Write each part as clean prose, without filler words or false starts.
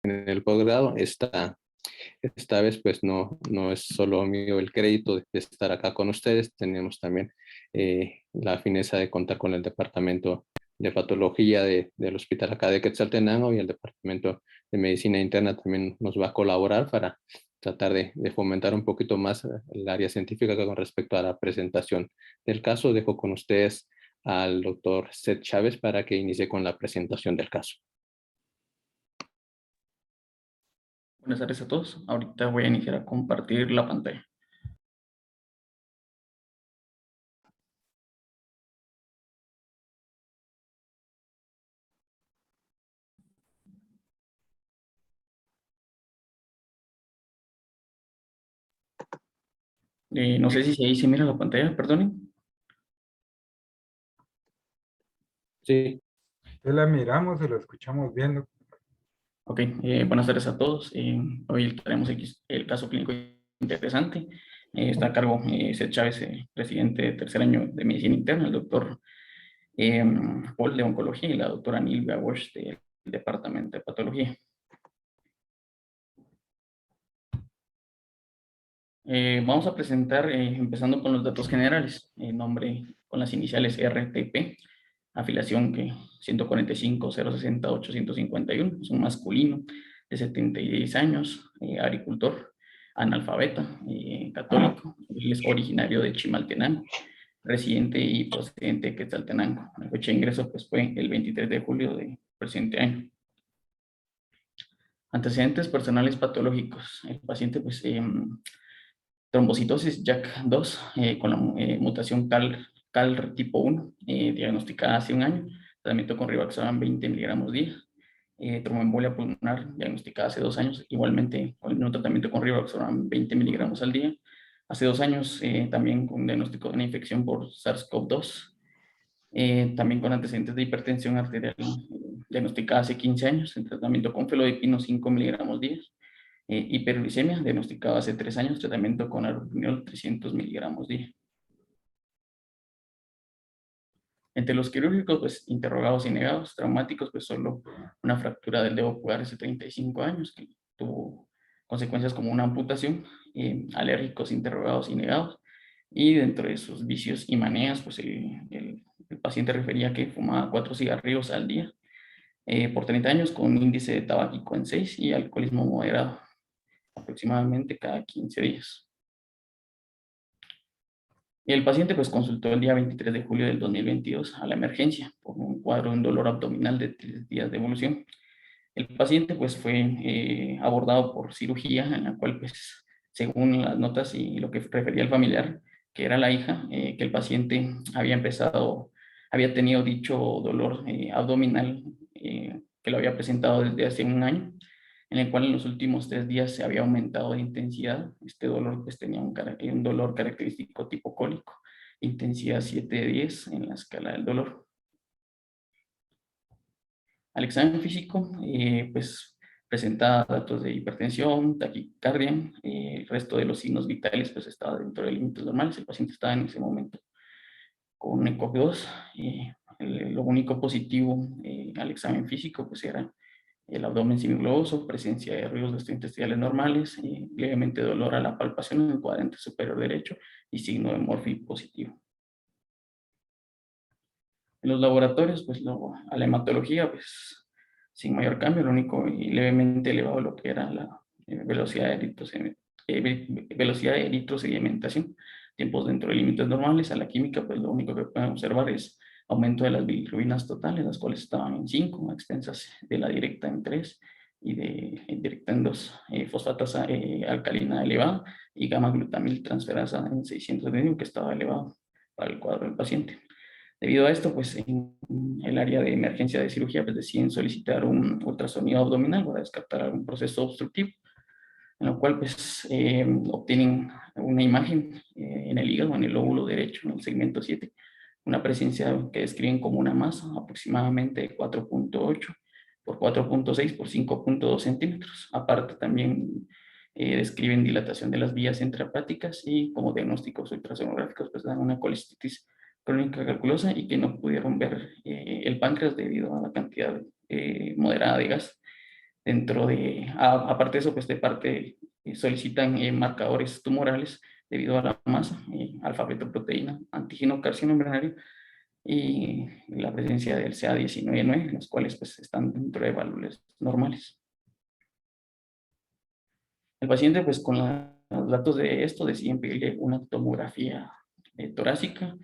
en el posgrado. Esta vez pues no es solo mío el crédito de estar acá con ustedes, tenemos también la fineza de contar con el departamento de patología del Hospital acá de Quetzaltenango, y el departamento de medicina interna también nos va a colaborar para tratar de fomentar un poquito más el área científica con respecto a la presentación del caso. Dejo con ustedes al doctor Seth Chávez para que inicie con la presentación del caso. Buenas tardes a todos. Ahorita voy a iniciar a compartir la pantalla. No sé si ahí se mira la pantalla, perdonen. Sí. La miramos y lo escuchamos bien. Ok, buenas tardes a todos. Hoy tenemos el caso clínico interesante. Está a cargo Seth Chávez, presidente de tercer año de medicina interna, el doctor Paul de oncología y la doctora Nilvia Walsh del departamento de patología. Vamos a presentar, empezando con los datos generales, nombre con las iniciales RTP, afiliación que 145 060 851, es un masculino de 76 años, agricultor, analfabeta, católico, él es originario de Chimaltenango, residente y procedente de Quetzaltenango. La fecha de ingreso pues, fue el 23 de julio del presente año. Antecedentes personales patológicos. El paciente pues trombocitosis JAK2 con la mutación CALR tipo 1, diagnosticada hace un año, tratamiento con Rivaroxaban 20 miligramos día. Tromboembolia pulmonar, diagnosticada hace 2 años, igualmente con un tratamiento con Rivaroxaban 20 miligramos al día. Hace 2 años también con diagnóstico de una infección por SARS-CoV-2. También con antecedentes de hipertensión arterial, diagnosticada hace 15 años, en tratamiento con felodipino 5 miligramos día. Hiperglicemia, diagnosticado hace 3 años, tratamiento con aripiprazol 300 miligramos día. Entre los quirúrgicos, pues interrogados y negados, traumáticos, pues solo una fractura del dedo pulgar hace 35 años, que tuvo consecuencias como una amputación, alérgicos interrogados y negados, y dentro de sus vicios y manías, pues el paciente refería que fumaba 4 cigarrillos al día, por 30 años, con índice de tabáquico en 6 y alcoholismo moderado, aproximadamente cada 15 días. El paciente pues consultó el día 23 de julio del 2022 a la emergencia por un cuadro de un dolor abdominal de 3 días de evolución. El paciente pues fue abordado por cirugía en la cual pues según las notas y lo que refería el familiar, que era la hija, que el paciente había tenido dicho dolor abdominal que lo había presentado desde hace un año, en el cual en los últimos 3 días se había aumentado de intensidad. Este dolor pues tenía un dolor característico tipo cólico, intensidad 7 de 10 en la escala del dolor. Al examen físico, pues presenta datos de hipertensión, taquicardia, el resto de los signos vitales pues estaba dentro de límites normales, el paciente estaba en ese momento con ECOG-2, lo único positivo al examen físico pues era el abdomen semigloboso, presencia de ruidos gastrointestinales normales, levemente dolor a la palpación en el cuadrante superior derecho y signo de Murphy positivo. En los laboratorios, pues a la hematología, pues sin mayor cambio, lo único y levemente elevado lo que era la velocidad de eritrosedimentación, tiempos dentro de límites normales. A la química, pues lo único que pueden observar es aumento de las bilirrubinas totales, las cuales estaban en 5, a expensas de la directa en 3 y de directa en 2, fosfatasa alcalina elevada y gamma glutamil transferasa en 600 de que estaba elevado para el cuadro del paciente. Debido a esto, pues en el área de emergencia de cirugía, pues deciden solicitar un ultrasonido abdominal para descartar algún proceso obstructivo, en lo cual pues obtienen una imagen en el hígado, en el lóbulo derecho, en el segmento 7, una presencia que describen como una masa aproximadamente de 4.8 por 4.6 por 5.2 centímetros. Aparte también describen dilatación de las vías intrahepáticas y como diagnósticos ultrasonográficos pues dan una colestitis crónica calculosa y que no pudieron ver el páncreas debido a la cantidad moderada de gas. Dentro de, aparte de eso, pues de parte solicitan marcadores tumorales debido a la masa, alfabeto proteína, antígeno carcinoma embrionario y la presencia del CA19-9, las cuales pues están dentro de valores normales. El paciente pues con los datos de esto deciden pedirle una tomografía torácica,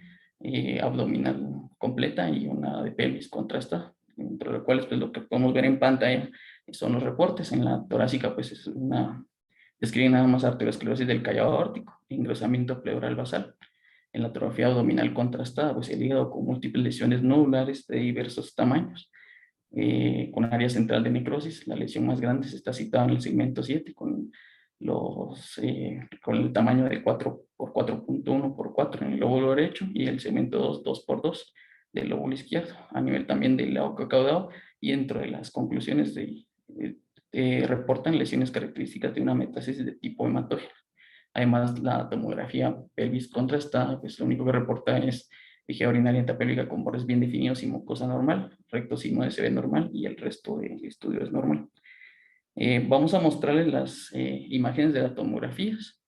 abdominal completa y una de pelvis contrastada, entre los cuales pues lo que podemos ver en pantalla son los reportes. En la torácica pues es describe nada más arteriosclerosis del callado aórtico, engrosamiento pleural basal. En la tomografía abdominal contrastada pues el hígado con múltiples lesiones nodulares de diversos tamaños, con área central de necrosis. La lesión más grande se está citada en el segmento 7 con el tamaño de 4 por 4.1 por 4 en el lóbulo derecho y el segmento 2, 2 por 2 del lóbulo izquierdo, a nivel también del lado caudado, y dentro de las conclusiones reportan lesiones características de una metástasis de tipo hematógeno. Además, la tomografía pelvis contrastada, pues lo único que reporta es vejiga urinaria intapélvica con bordes bien definidos y mucosa normal, recto signo de CV normal y el resto del estudio es normal. Vamos a mostrarles las imágenes de las tomografías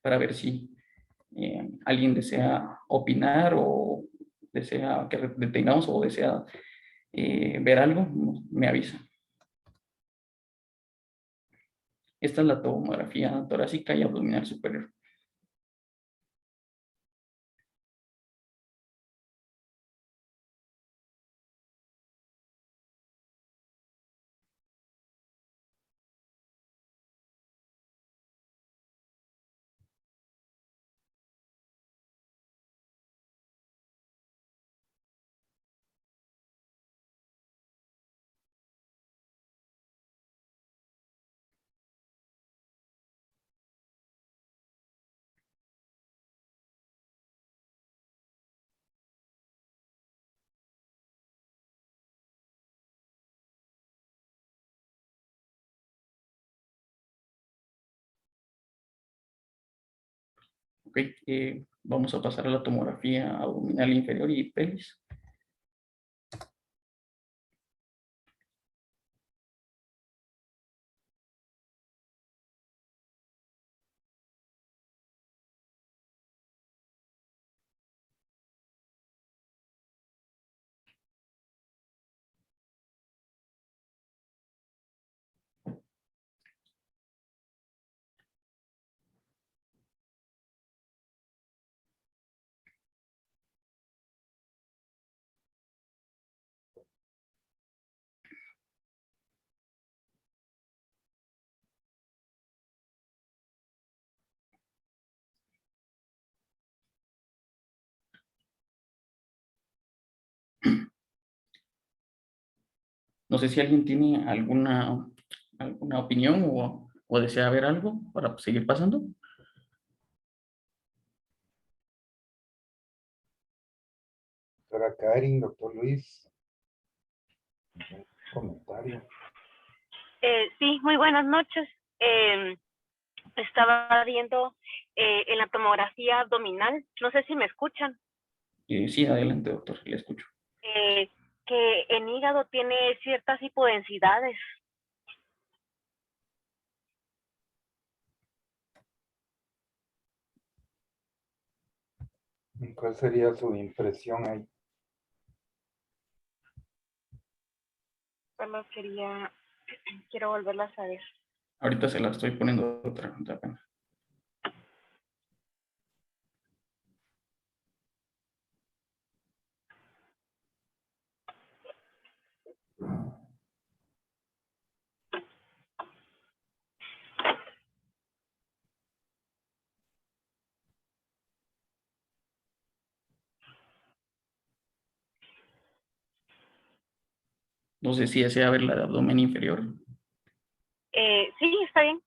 para ver si alguien desea opinar o desea que detengamos o desea ver algo, me avisa. Esta es la tomografía torácica y abdominal superior. Ok, vamos a pasar a la tomografía abdominal inferior y pelvis. No sé si alguien tiene alguna opinión o desea ver algo para seguir pasando. Doctora Karin, doctor Luis, un comentario. Sí, muy buenas noches. Estaba viendo en la tomografía abdominal, no sé si me escuchan, Sí, adelante, doctor, le escucho. que en hígado tiene ciertas hipodensidades. ¿Cuál sería su impresión ahí? Solo quiero volverlas a ver. Ahorita se la estoy poniendo otra vez. No sé si desea ver la de abdomen inferior. Sí, está bien.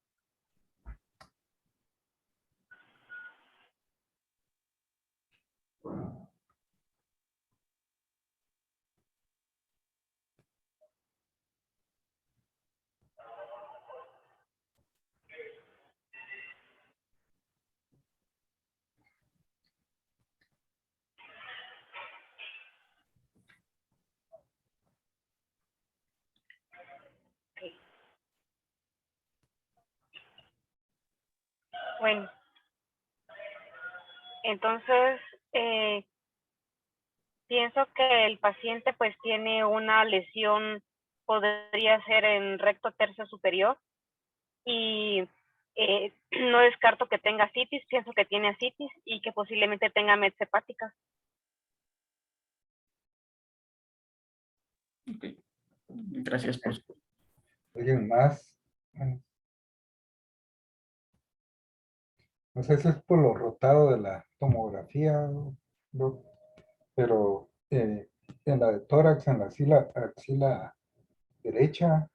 Bueno, entonces pienso que el paciente pues tiene una lesión, podría ser en recto tercio superior, y no descarto que tenga citis, pienso que tiene ascitis y que posiblemente tenga mets hepática. Ok. Gracias por su... ¿Alguien más? Bueno, no sé si es por lo rotado de la tomografía, Doc, pero en la de tórax, en la axila derecha,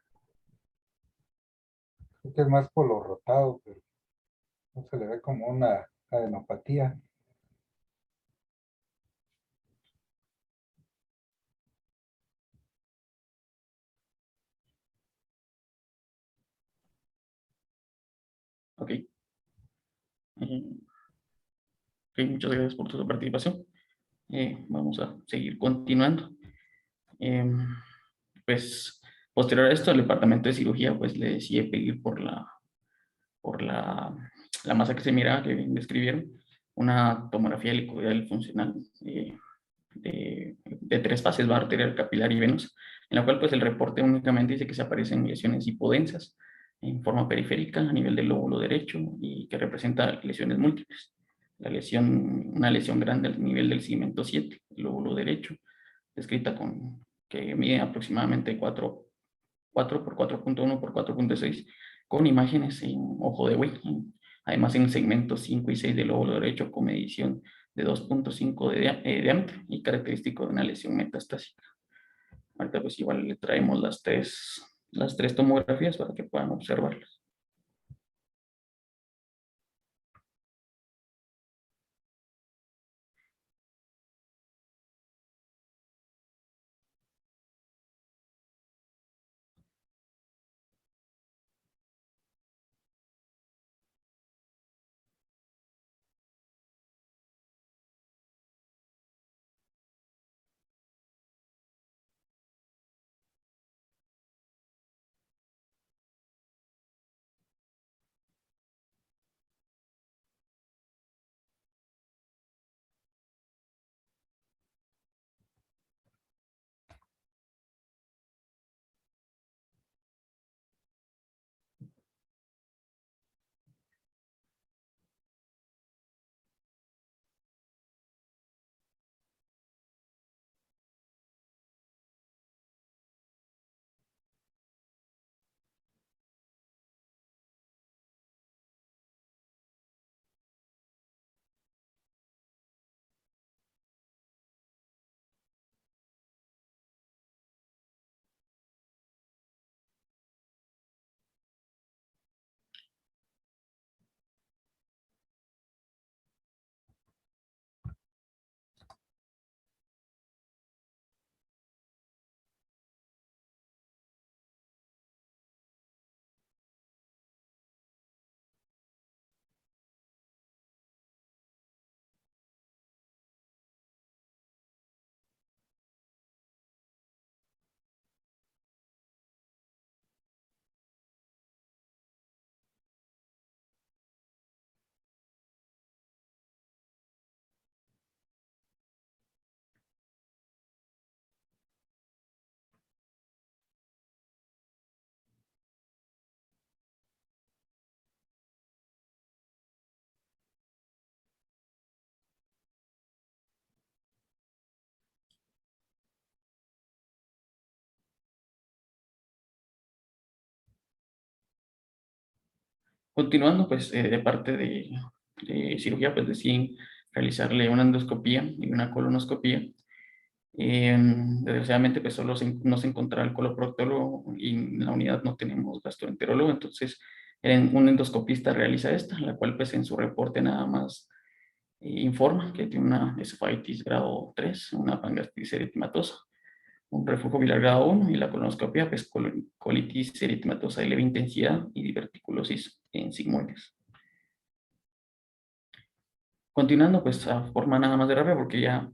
creo que es más por lo rotado, pero no se le ve como una adenopatía. Ok. Ok, muchas gracias por tu participación. Vamos a seguir continuando. Em, pues, posterior a esto, el departamento de cirugía pues le decide pedir por la masa que se mira, que bien describieron, una tomografía helicoidal funcional de 3 fases, va arterial, capilar y venosa, en la cual pues el reporte únicamente dice que se aparecen lesiones hipodensas en forma periférica a nivel del lóbulo derecho y que representa lesiones múltiples. Una lesión grande al nivel del segmento 7, el lóbulo derecho, descrita que mide aproximadamente 4 por 4.1 por 4.6, con imágenes en ojo de buey. Además, en el segmento 5 y 6 del lóbulo derecho, con medición de 2.5 de diámetro y característico de una lesión metastásica. Ahorita pues igual le traemos las tres tomografías para que puedan observarlas. Continuando, pues de parte de cirugía, pues deciden realizarle una endoscopía y una colonoscopía. Desgraciadamente, pues solo no se encontraba el coloproctólogo y en la unidad no tenemos gastroenterólogo, entonces un endoscopista realiza esta, la cual pues en su reporte nada más informa que tiene una esofagitis grado 3, una pangastritis eritematosa, un reflujo biliar grado 1 y la colonoscopia pues colitis eritematosa de leve intensidad y diverticulosis en sigmoides. Continuando, pues a forma nada más de rápida, porque ya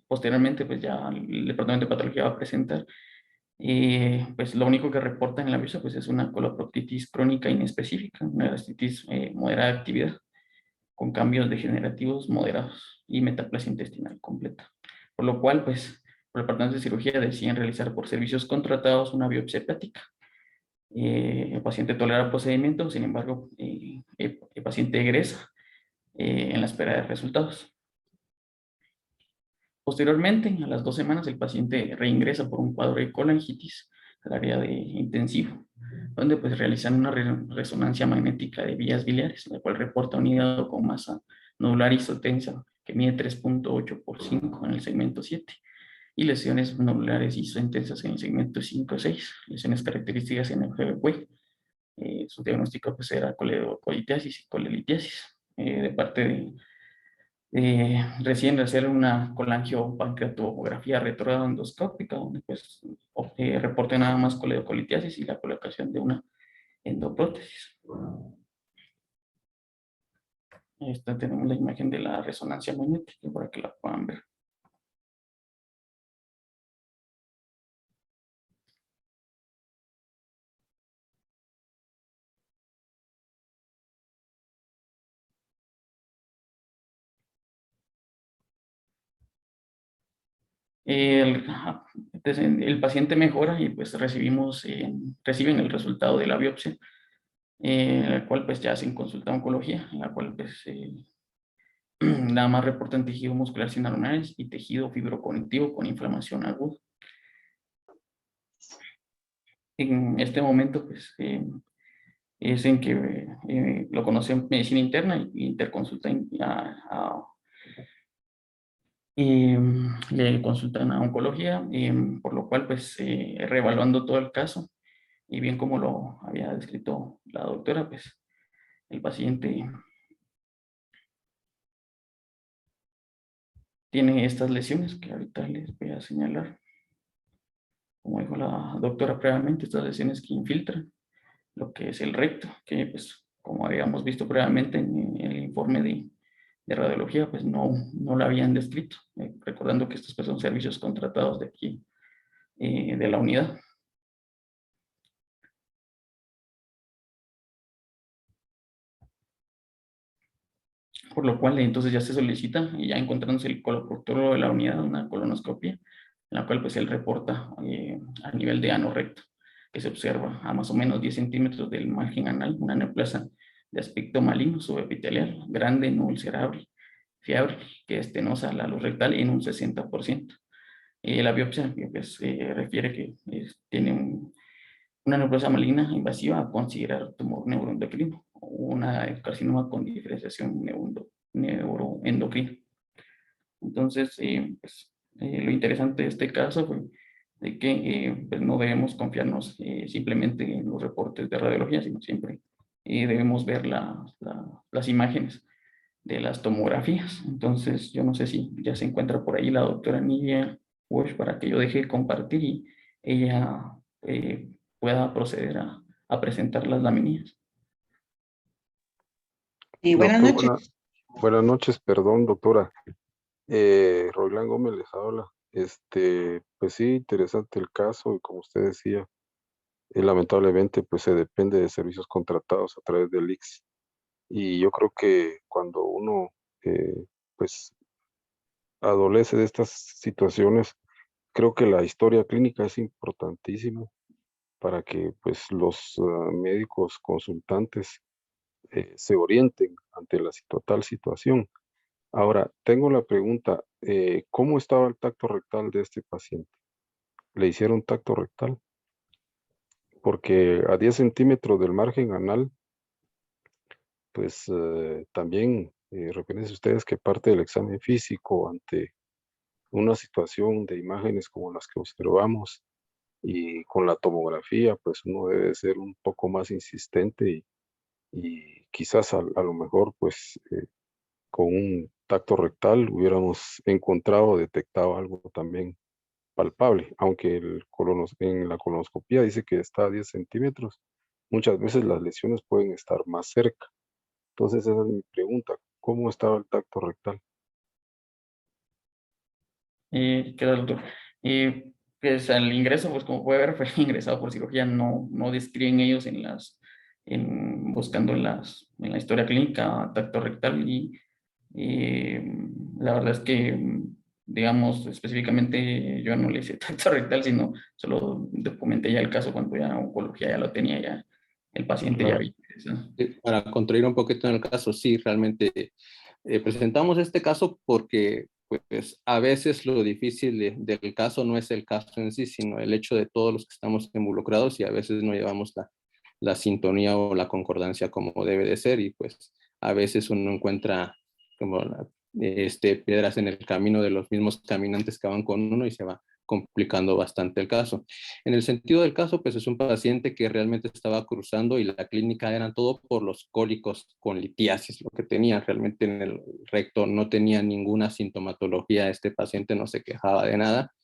posteriormente, pues ya el departamento de patología va a presentar Pues lo único que reporta en la biopsia pues, es una coloproctitis crónica inespecífica, una gastritis moderada de actividad, con cambios degenerativos moderados y metaplasia intestinal completa. Por lo cual, pues, por el departamento de cirugía deciden realizar por servicios contratados una biopsia hepática. El paciente tolera el procedimiento, sin embargo, el paciente egresa en la espera de resultados. Posteriormente, a las 2 semanas, el paciente reingresa por un cuadro de colangitis al área de intensivo, donde pues realizan una resonancia magnética de vías biliares, la cual reporta un hígado con masa nodular isotensa que mide 3.8 por 5 en el segmento 7 y lesiones nodulares isointensas en el segmento 5-6, lesiones características en el GBQ. Su diagnóstico pues era coledocolitiasis y colelitiasis. De parte de recién hacer una colangiopancreatografía retroendoscópica, donde pues reporte nada más coledocolitiasis y la colocación de una endoprótesis. Esta tenemos la imagen de la resonancia magnética para que la puedan ver. El paciente mejora y pues reciben el resultado de la biopsia, la cual pues ya hacen consulta de oncología, en la cual pues nada más reportan tejido muscular sin anormalidades y tejido fibroconectivo con inflamación aguda. En este momento pues es en que lo conocen medicina interna y interconsultan le consultan a oncología, por lo cual pues reevaluando todo el caso y bien como lo había descrito la doctora, pues el paciente tiene estas lesiones que ahorita les voy a señalar. Como dijo la doctora previamente, estas lesiones que infiltran lo que es el recto, que pues como habíamos visto previamente en el informe de radiología, pues no lo habían descrito, recordando que estos pues, son servicios contratados de aquí, de la unidad. Por lo cual entonces ya se solicita, y ya encontrándose el coloproctólogo de la unidad, una colonoscopia, en la cual pues él reporta a nivel de ano recto, que se observa a más o menos 10 centímetros del margen anal, una neoplasia de aspecto maligno subepitelial, grande, no ulcerable, fiable, que es tenosa a la luz rectal en un 60%. La biopsia pues, refiere que tiene una neoplasia maligna invasiva a considerar tumor neuroendocrino o una carcinoma con diferenciación neuroendocrina. Entonces, pues, lo interesante de este caso fue de que pues no debemos confiarnos simplemente en los reportes de radiología, sino siempre debemos ver las imágenes de las tomografías. Entonces, yo no sé si ya se encuentra por ahí la doctora Nidia Walsh para que yo deje de compartir y ella pueda proceder a presentar las laminillas. Buenas Doctor, noches. buenas noches, perdón, doctora. Roilán Gómez les habla. Pues sí, interesante el caso y como usted decía, lamentablemente pues se depende de servicios contratados a través del ICS. Y yo creo que cuando uno pues adolece de estas situaciones, creo que la historia clínica es importantísimo para que pues los médicos consultantes se orienten ante la tal situación. Ahora, tengo la pregunta, ¿cómo estaba el tacto rectal de este paciente? ¿Le hicieron tacto rectal? Porque a 10 centímetros del margen anal, pues también, recuerden ustedes que parte del examen físico ante una situación de imágenes como las que observamos y con la tomografía, pues uno debe ser un poco más insistente y quizás a lo mejor, pues con un tacto rectal hubiéramos encontrado, detectado algo también palpable, aunque en la colonoscopía dice que está a 10 centímetros, muchas veces las lesiones pueden estar más cerca. Entonces esa es mi pregunta, ¿cómo estaba el tacto rectal? ¿Qué tal, doctor? pues al ingreso, pues como puede ver, fue ingresado por cirugía, no describen ellos buscando en la historia clínica tacto rectal y la verdad es que, digamos, específicamente yo no le hice tacto rectal, sino solo documenté ya el caso cuando ya oncología ya lo tenía ya, el paciente ya Claro. había ingresado. Para construir un poquito en el caso, sí, realmente presentamos este caso porque pues a veces lo difícil del caso no es el caso en sí, sino el hecho de todos los que estamos involucrados y a veces no llevamos la sintonía o la concordancia como debe de ser y pues a veces uno encuentra como piedras en el camino de los mismos caminantes que van con uno y se va complicando bastante el caso. En el sentido del caso, pues es un paciente que realmente estaba cruzando y la clínica era todo por los cólicos con litiasis, lo que tenía realmente en el recto, no tenía ninguna sintomatología, este paciente no se quejaba de nada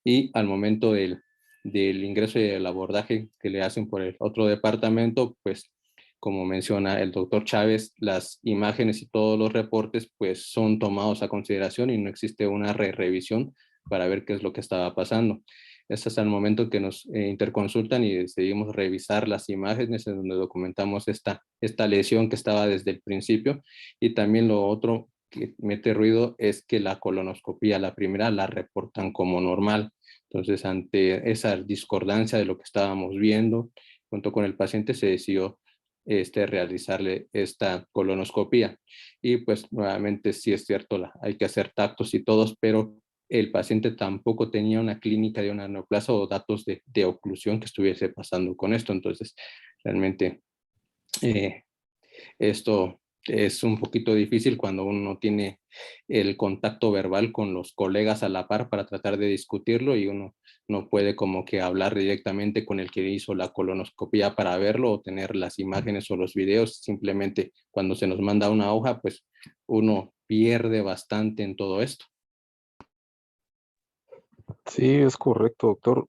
y al momento del ingreso y del abordaje que le hacen por el otro departamento, pues como menciona el doctor Chávez, las imágenes y todos los reportes pues son tomados a consideración y no existe una revisión para ver qué es lo que estaba pasando. Es hasta el momento que nos interconsultan y decidimos revisar las imágenes en donde documentamos esta lesión que estaba desde el principio y también lo otro que mete ruido es que la colonoscopía, la primera, la reportan como normal. Entonces, ante esa discordancia de lo que estábamos viendo, junto con el paciente se decidió realizarle esta colonoscopía. Y pues nuevamente sí es cierto, hay que hacer tactos y todos, pero el paciente tampoco tenía una clínica de una neoplasia o datos de oclusión que estuviese pasando con esto. Entonces, realmente eh, esto es un poquito difícil cuando uno tiene el contacto verbal con los colegas a la par para tratar de discutirlo y uno no puede como que hablar directamente con el que hizo la colonoscopia para verlo o tener las imágenes o los videos. Simplemente cuando se nos manda una hoja, pues uno pierde bastante en todo esto. Sí, es correcto, doctor.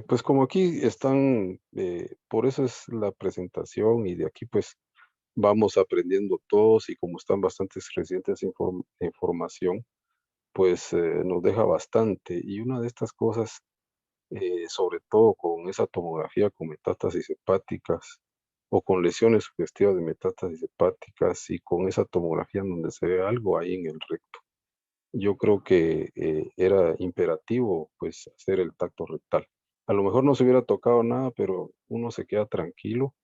Pues como aquí están, por eso es la presentación y de aquí pues vamos aprendiendo todos y como están bastantes recientes información, pues nos deja bastante. Y una de estas cosas, sobre todo con esa tomografía con metástasis hepáticas o con lesiones sugestivas de metástasis hepáticas y con esa tomografía en donde se ve algo ahí en el recto. Yo creo que era imperativo pues hacer el tacto rectal. A lo mejor no se hubiera tocado nada, pero uno se queda tranquilo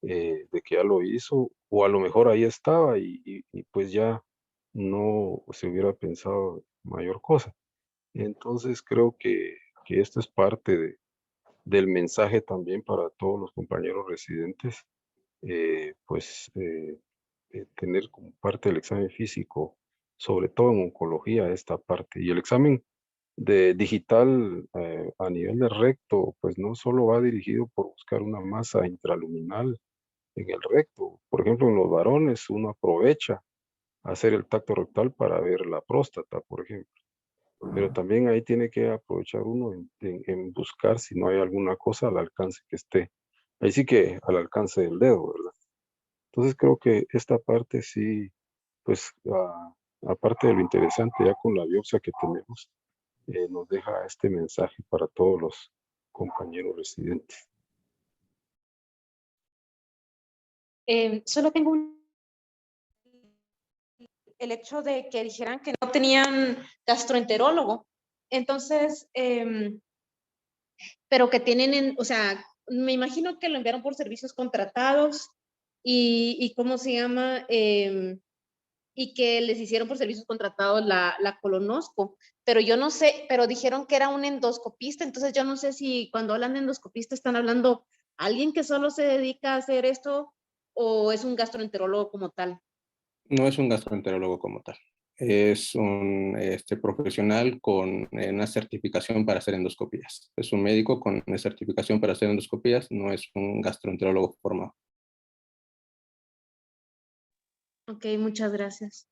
de que ya lo hizo, o a lo mejor ahí estaba y pues ya no se hubiera pensado mayor cosa. Entonces creo que esto es parte del mensaje también para todos los compañeros residentes, pues tener como parte del examen físico, sobre todo en oncología, esta parte. Y el examen de digital a nivel de recto, pues no solo va dirigido por buscar una masa intraluminal en el recto. Por ejemplo, en los varones uno aprovecha hacer el tacto rectal para ver la próstata, por ejemplo. Pero también ahí tiene que aprovechar uno en buscar si no hay alguna cosa al alcance que esté. Ahí sí que al alcance del dedo, ¿verdad? Entonces creo que esta parte sí, pues aparte de lo interesante ya con la biopsia que tenemos, nos deja este mensaje para todos los compañeros residentes. Solo tengo el hecho de que dijeran que no tenían gastroenterólogo. Entonces, pero que tienen, o sea, me imagino que lo enviaron por servicios contratados y ¿cómo se llama? Y que les hicieron por servicios contratados la colonosco, pero yo no sé, pero dijeron que era un endoscopista, entonces yo no sé si cuando hablan de endoscopista están hablando alguien que solo se dedica a hacer esto o es un gastroenterólogo como tal. No es un gastroenterólogo como tal. Es un profesional con una certificación para hacer endoscopías. Es un médico con una certificación para hacer endoscopías, no es un gastroenterólogo formado. Ok, muchas gracias.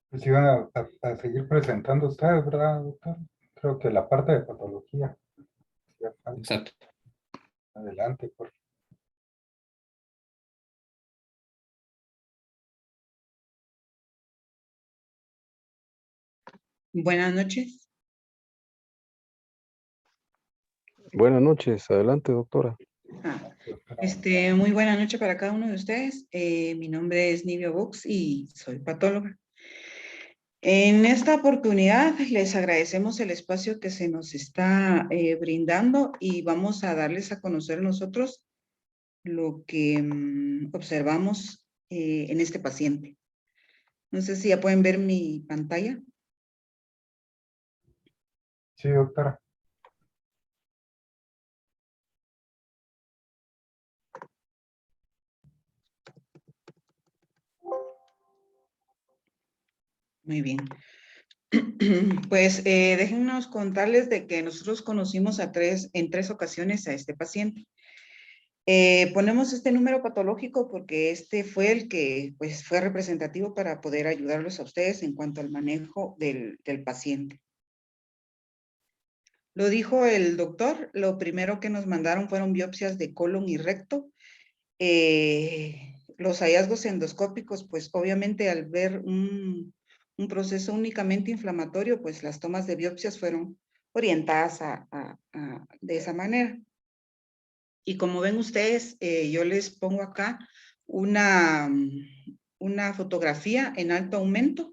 Pues iban a seguir presentando ustedes, ¿verdad, doctor? Creo que la parte de patología. Ya falta. Exacto. Adelante, por favor. Buenas noches. Buenas noches, adelante, doctora. Muy buena noche para cada uno de ustedes. Mi nombre es Nivia Box y soy patóloga. En esta oportunidad les agradecemos el espacio que se nos está brindando y vamos a darles a conocer nosotros lo que observamos en este paciente. No sé si ya pueden ver mi pantalla. Sí, doctora. Muy bien. Pues déjennos contarles de que nosotros conocimos en tres ocasiones a este paciente. Ponemos este número patológico porque este fue el que pues, fue representativo para poder ayudarlos a ustedes en cuanto al manejo del paciente. Lo dijo el doctor, lo primero que nos mandaron fueron biopsias de colon y recto. Los hallazgos endoscópicos, pues obviamente al ver un proceso únicamente inflamatorio, pues las tomas de biopsias fueron orientadas de esa manera. Y como ven ustedes, yo les pongo acá una fotografía en alto aumento,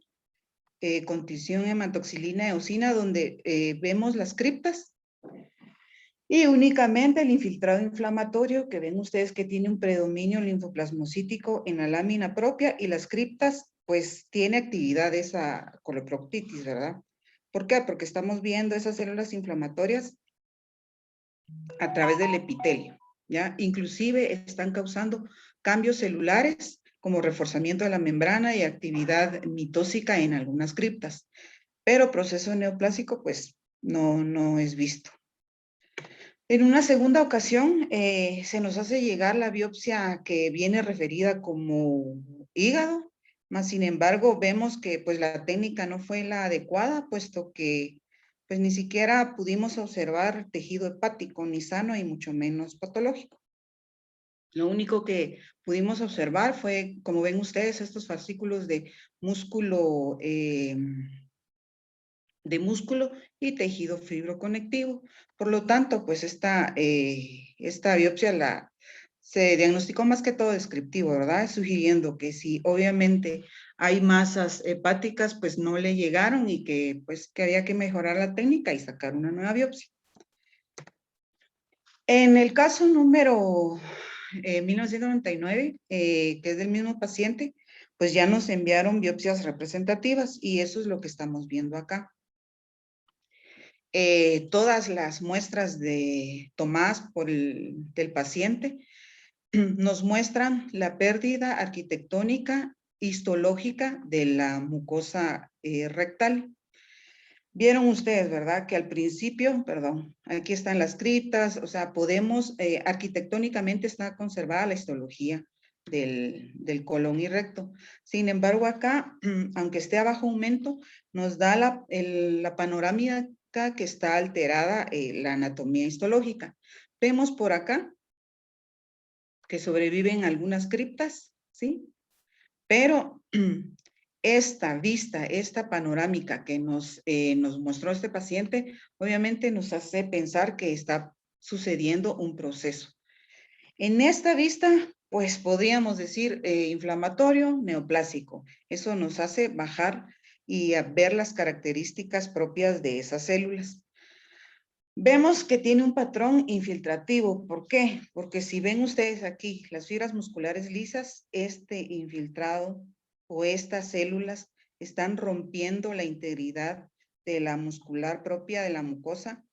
con tinción hematoxilina eosina, donde vemos las criptas y únicamente el infiltrado inflamatorio, que ven ustedes que tiene un predominio linfoplasmocítico en la lámina propia, y las criptas, pues tiene actividad esa coloproctitis, ¿verdad? ¿Por qué? Porque estamos viendo esas células inflamatorias a través del epitelio, ¿ya? Inclusive están causando cambios celulares como reforzamiento de la membrana y actividad mitósica en algunas criptas, pero proceso neoplásico, pues, no es visto. En una segunda ocasión, se nos hace llegar la biopsia que viene referida como hígado, más sin embargo, vemos que pues la técnica no fue la adecuada, puesto que pues ni siquiera pudimos observar tejido hepático, ni sano y mucho menos patológico. Lo único que pudimos observar fue, como ven ustedes, estos fascículos de músculo y tejido fibroconectivo. Por lo tanto, pues esta biopsia se diagnosticó más que todo descriptivo, ¿verdad? Sugiriendo que si obviamente hay masas hepáticas, pues no le llegaron y que pues que había que mejorar la técnica y sacar una nueva biopsia. En el caso número 1999, que es del mismo paciente, pues ya nos enviaron biopsias representativas y eso es lo que estamos viendo acá. Todas las muestras tomadas del paciente nos muestran la pérdida arquitectónica histológica de la mucosa rectal. Vieron ustedes, ¿verdad? Que al principio, perdón, aquí están las criptas, o sea, podemos, arquitectónicamente está conservada la histología del colon y recto. Sin embargo, acá, aunque esté a bajo aumento, nos da la panorámica que está alterada la anatomía histológica. Vemos por acá que sobreviven algunas criptas, ¿sí? Pero esta vista, esta panorámica que nos mostró este paciente, obviamente nos hace pensar que está sucediendo un proceso. En esta vista, pues podríamos decir inflamatorio, neoplásico. Eso nos hace bajar y ver las características propias de esas células. Vemos que tiene un patrón infiltrativo. ¿Por qué? Porque si ven ustedes aquí las fibras musculares lisas, este infiltrado o estas células están rompiendo la integridad de la muscular propia de la mucosa.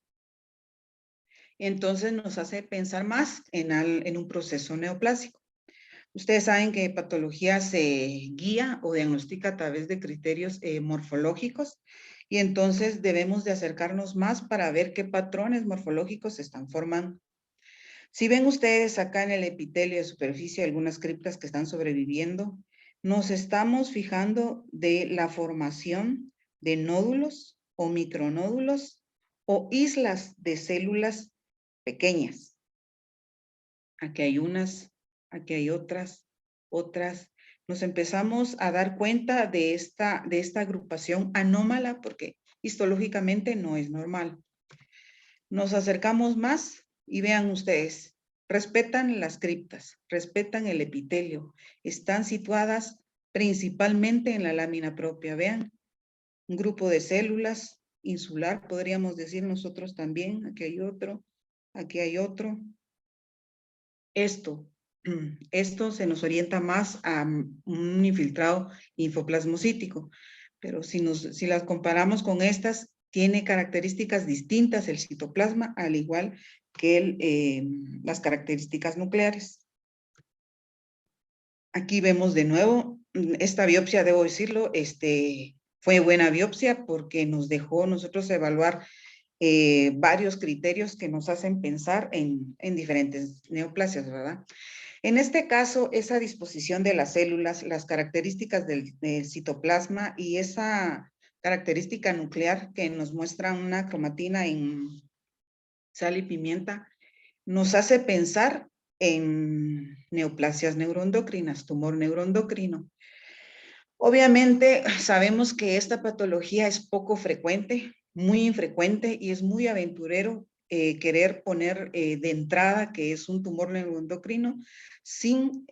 Entonces nos hace pensar más en un proceso neoplásico. Ustedes saben que patología se guía o diagnostica a través de criterios morfológicos y entonces debemos de acercarnos más para ver qué patrones morfológicos se están formando. Si ven ustedes acá en el epitelio de superficie algunas criptas que están sobreviviendo, nos estamos fijando de la formación de nódulos o micronódulos o islas de células pequeñas. Aquí hay unas, aquí hay otras. Nos empezamos a dar cuenta de esta agrupación anómala porque histológicamente no es normal. Nos acercamos más y vean ustedes, respetan las criptas, respetan el epitelio, están situadas principalmente en la lámina propia, vean, un grupo de células insular, podríamos decir nosotros también, aquí hay otro, aquí hay otro. Esto se nos orienta más a un infiltrado linfoplasmocítico, pero si las comparamos con estas, tiene características distintas el citoplasma, al igual que las características nucleares. Aquí vemos de nuevo, esta biopsia, debo decirlo, fue buena biopsia porque nos dejó nosotros evaluar varios criterios que nos hacen pensar en diferentes neoplasias, ¿verdad? En este caso, esa disposición de las células, las características del citoplasma y esa característica nuclear que nos muestra una cromatina en sal y pimienta, nos hace pensar en neoplasias neuroendocrinas, tumor neuroendocrino. Obviamente sabemos que esta patología es poco frecuente, muy infrecuente y es muy aventurero querer poner de entrada que es un tumor neuroendocrino sin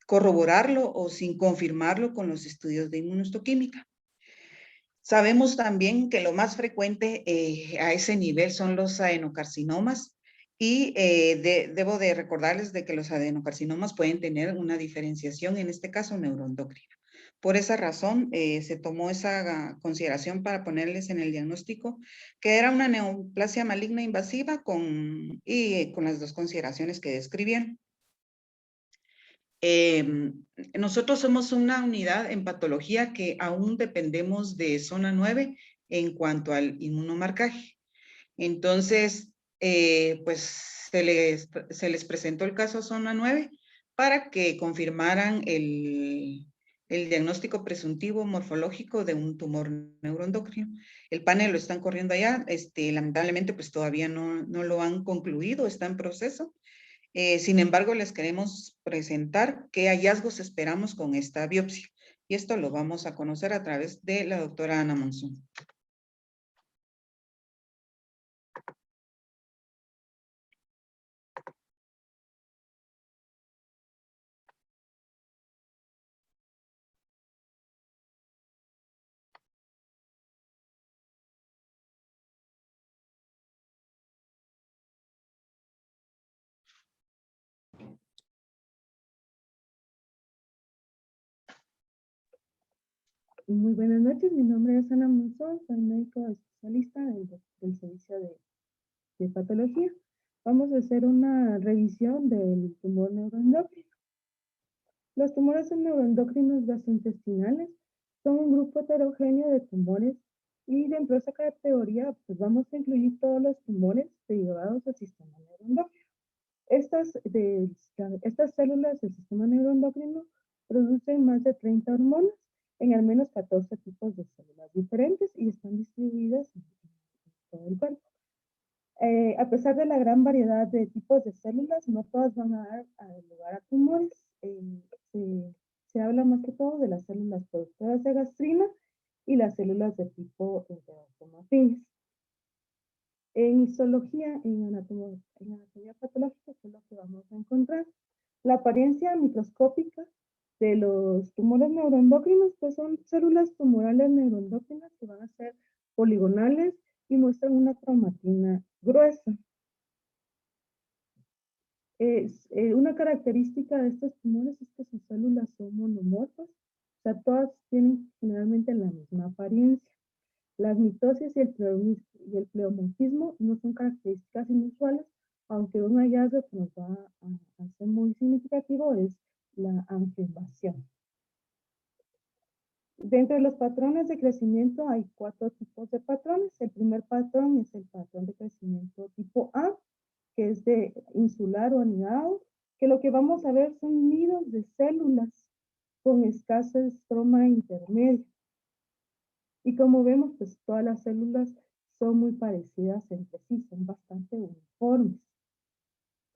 corroborarlo o sin confirmarlo con los estudios de inmunohistoquímica. Sabemos también que lo más frecuente a ese nivel son los adenocarcinomas y debo de recordarles de que los adenocarcinomas pueden tener una diferenciación, en este caso neuroendocrina. Por esa razón se tomó esa consideración para ponerles en el diagnóstico que era una neoplasia maligna invasiva con las dos consideraciones que describieron. Nosotros somos una unidad en patología que aún dependemos de zona 9 en cuanto al inmunomarcaje. Entonces, pues se les presentó el caso a zona 9 para que confirmaran el diagnóstico presuntivo morfológico de un tumor neuroendocrino. El panel lo están corriendo allá, lamentablemente pues todavía no lo han concluido, está en proceso. Sin embargo, les queremos presentar qué hallazgos esperamos con esta biopsia. Y esto lo vamos a conocer a través de la doctora Ana Monzón. Muy buenas noches, mi nombre es Ana Monzón, soy médico especialista del servicio de patología. Vamos a hacer una revisión del tumor neuroendocrino. Los tumores neuroendocrinos gastrointestinales son un grupo heterogéneo de tumores y dentro de esa categoría pues vamos a incluir todos los tumores derivados del sistema neuroendocrino. Estas células del sistema neuroendocrino producen más de 30 hormonas en al menos 14 tipos de células diferentes y están distribuidas en todo el cuerpo. A pesar de la gran variedad de tipos de células, no todas van a dar lugar a tumores. Se habla más que todo de las células productoras de gastrina y las células de tipo enterotomafines. En histología, en anatomía patológica, que es lo que vamos a encontrar. La apariencia microscópica de los tumores neuroendocrinos, pues son células tumorales neuroendocrinas que van a ser poligonales y muestran una cromatina gruesa. Una característica de estos tumores es que sus células son monomorfas, o sea, todas tienen generalmente la misma apariencia. Las mitosis y el pleomorfismo no son características inusuales, aunque un hallazgo que nos va a ser muy significativo es la angioinvasión. Dentro de los patrones de crecimiento hay 4 tipos de patrones. El primer patrón es el patrón de crecimiento tipo A, que es de insular o anidado, que lo que vamos a ver son nidos de células con escaso estroma intermedio. Y como vemos, pues todas las células son muy parecidas entre sí, son bastante uniformes.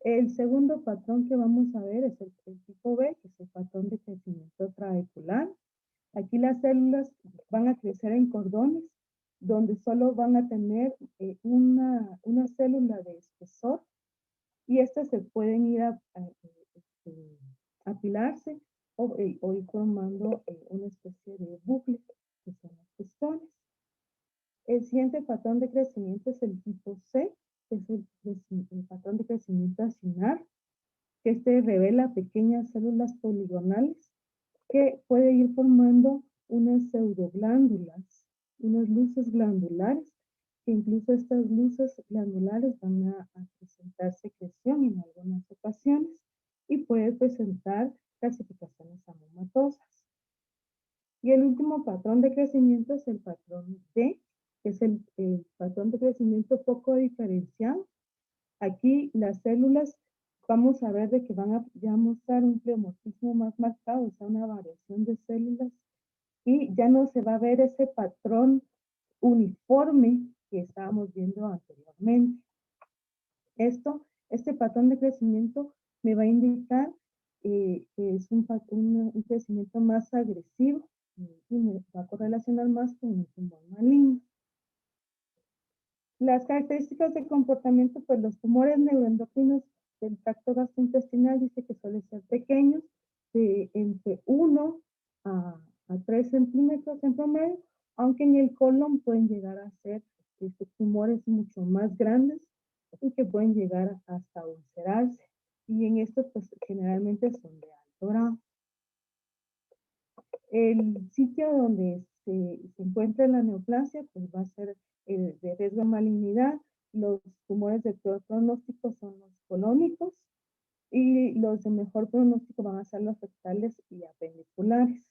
El segundo patrón que vamos a ver es el tipo B, que es el patrón de crecimiento trabecular. Aquí las células van a crecer en cordones, donde solo van a tener una célula de espesor, y estas se pueden ir a apilarse o ir formando una especie de bucle, que son los pestones. El siguiente patrón de crecimiento es el tipo C, que es el patrón de crecimiento acinar, que este revela pequeñas células poligonales que puede ir formando unas pseudoglándulas, unas luces glandulares, que incluso estas luces glandulares van a presentar secreción en algunas ocasiones y puede presentar calcificaciones amomatosas. Y el último patrón de crecimiento es el patrón D, que es el patrón de crecimiento poco diferenciado. Aquí las células, vamos a ver de que van a ya mostrar un pleomorfismo más marcado, o sea, una variación de células, y ya no se va a ver ese patrón uniforme que estábamos viendo anteriormente. Este patrón de crecimiento me va a indicar que es un crecimiento más agresivo y me va a correlacionar más con un tumor maligno. Las características de comportamiento, pues los tumores neuroendocrinos del tracto gastrointestinal dice que suelen ser pequeños, de entre 1 a 3 centímetros en promedio, aunque en el colon pueden llegar a ser tumores mucho más grandes y que pueden llegar hasta ulcerarse. Y en estos, pues generalmente son de alto grado. El sitio donde se encuentra la neoplasia, pues va a ser de riesgo de malignidad. Los tumores de peor pronóstico son los colónicos y los de mejor pronóstico van a ser los rectales y apendiculares.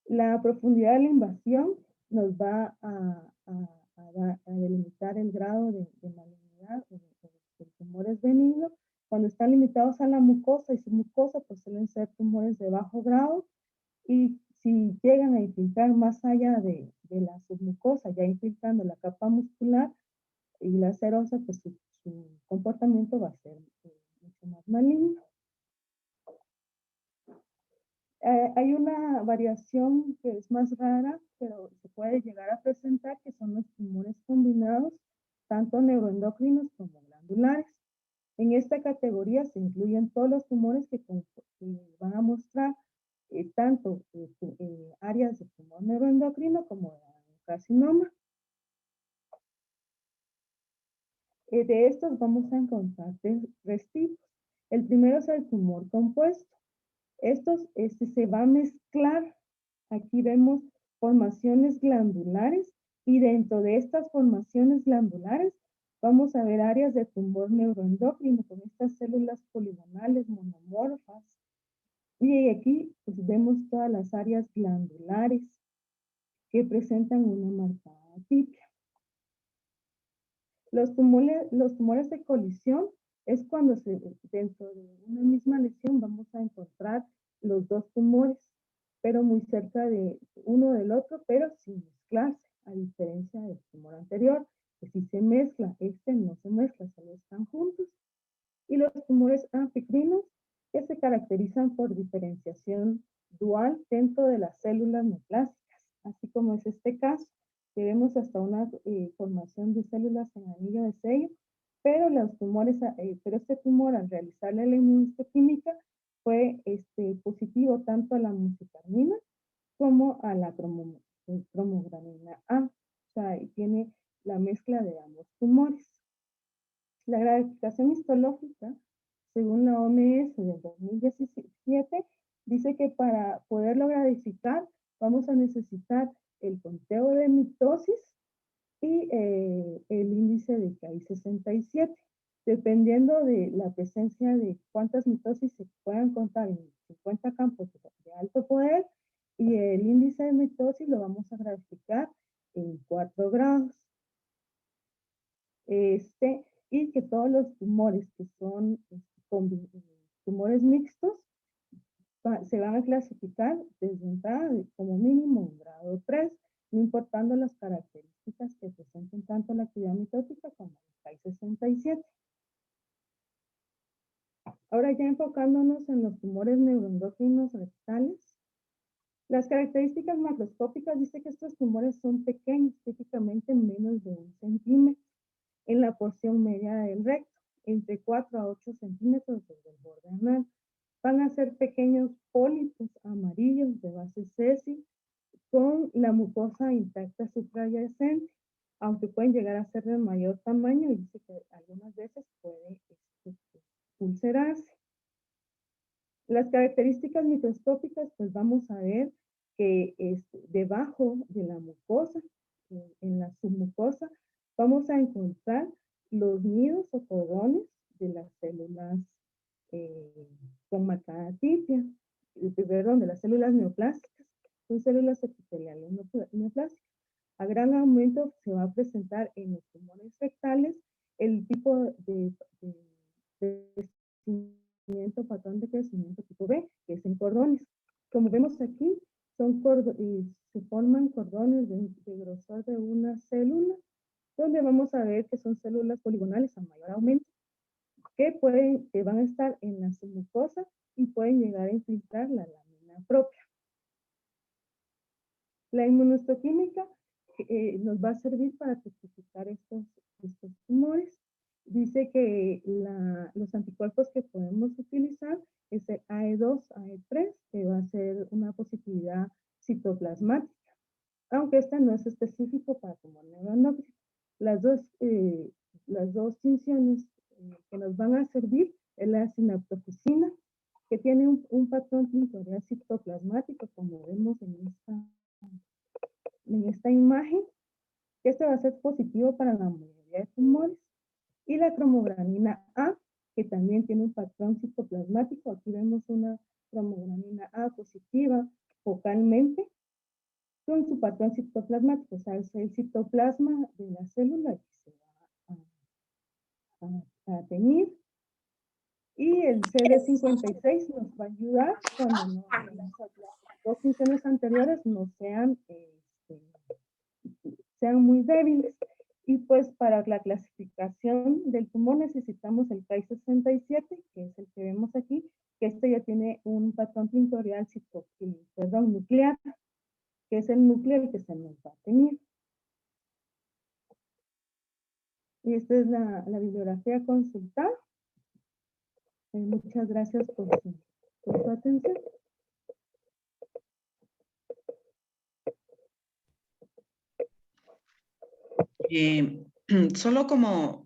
La profundidad de la invasión nos va a delimitar el grado de malignidad de tumores benignos. Cuando están limitados a la mucosa y submucosa, pues suelen ser tumores de bajo grado, y si llegan a infiltrar más allá de la submucosa, ya infiltrando la capa muscular y la serosa, pues su comportamiento va a ser mucho más maligno. Hay una variación que es más rara, pero se puede llegar a presentar, que son los tumores combinados, tanto neuroendocrinos como glandulares. En esta categoría se incluyen todos los tumores que van a mostrar tanto áreas de tumor neuroendocrino como de carcinoma. De estos vamos a encontrar tres tipos. El primero es el tumor compuesto. Estos se va a mezclar. Aquí vemos formaciones glandulares, y dentro de estas formaciones glandulares vamos a ver áreas de tumor neuroendocrino con estas células poligonales monomorfas. Y aquí pues, vemos todas las áreas glandulares que presentan una marcada atipia. Los tumores de colisión es cuando dentro de una misma lesión vamos a encontrar los dos tumores, pero muy cerca de uno del otro, pero sin mezclarse, a diferencia del tumor anterior, que si se mezcla, no se mezcla, solo están juntos. Y los tumores anficrinos, que se caracterizan por diferenciación dual dentro de las células neoplásicas, así como es este caso, que vemos hasta una formación de células en anillo de sello, pero este tumor, al realizarle la inmunohistoquímica, fue positivo tanto a la muscarmina como a la cromogranina A. O sea, tiene la mezcla de ambos tumores. La gratificación histológica, según la OMS del 2017, dice que para poderlo gratificar vamos a necesitar el conteo de mitosis y el índice de Ki-67. Dependiendo de la presencia de cuántas mitosis se puedan contar en 50 campos de alto poder, y el índice de mitosis lo vamos a gratificar en 4 grados. Y que todos los tumores que son tumores mixtos se van a clasificar desde entrada como mínimo un grado 3, no importando las características que presenten tanto la actividad mitótica como el Ki-67. Ahora ya enfocándonos en los tumores neuroendocrinos rectales, Las características macroscópicas dice que estos tumores son pequeños, típicamente menos de 1 centímetro en la porción media del recto, entre 4 a 8 centímetros desde el borde anal. Van a ser pequeños pólipos amarillos de base sesi con la mucosa intacta suprayacente, aunque pueden llegar a ser de mayor tamaño y dice que algunas veces puede ulcerarse. Las características microscópicas, pues vamos a ver que debajo de la mucosa, en la submucosa, vamos a encontrar los nidos o cordones de las células con marcada atrofia, perdón, de las células neoplásicas, son células epiteliales neoplásicas. A gran aumento se va a presentar en los tumores rectales el tipo de patrón de crecimiento tipo B, que es en cordones. Como vemos aquí, se forman cordones de grosor de una célula, donde vamos a ver que son células poligonales a mayor aumento, que van a estar en la submucosa y pueden llegar a infiltrar la lámina propia. La inmunohistoquímica nos va a servir para tipificar estos tumores. Dice que los anticuerpos que podemos utilizar es el AE2, AE3, que va a ser una positividad citoplasmática, aunque esta no es específico para tumor neuroendocrino. Las dos tinciones que nos van a servir es la sinaptofusina, que tiene un patrón tintorial citoplasmático, como vemos en esta imagen, que este va a ser positivo para la mayoría de tumores, y la cromogranina A, que también tiene un patrón citoplasmático. Aquí vemos una cromogranina A positiva focalmente, con su patrón citoplasmático, o sea, es el citoplasma de la célula que se va a teñir. Y el CD56 nos va a ayudar cuando las dos funciones anteriores no sean muy débiles. Y pues para la clasificación del tumor necesitamos el Ki-67, que es el que vemos aquí, que este ya tiene un patrón tintorial nuclear, que es el núcleo el que se nos va a teñir. Y esta es la bibliografía a consultar. Muchas gracias por su atención. Solo como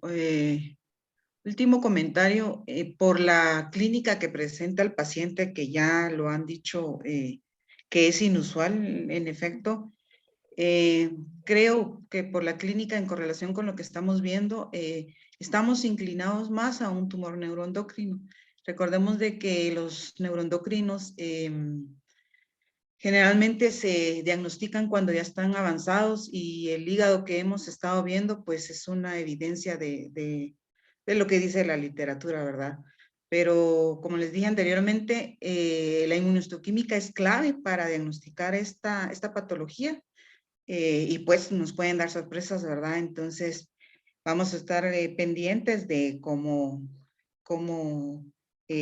último comentario, por la clínica que presenta el paciente, que ya lo han dicho que es inusual, en efecto, creo que por la clínica, en correlación con lo que estamos viendo, estamos inclinados más a un tumor neuroendocrino. Recordemos de que los neuroendocrinos generalmente se diagnostican cuando ya están avanzados, y el hígado que hemos estado viendo, pues es una evidencia de lo que dice la literatura, ¿verdad? Pero como les dije anteriormente, la inmunohistoquímica es clave para diagnosticar esta patología, y pues nos pueden dar sorpresas, ¿verdad? Entonces vamos a estar pendientes de cómo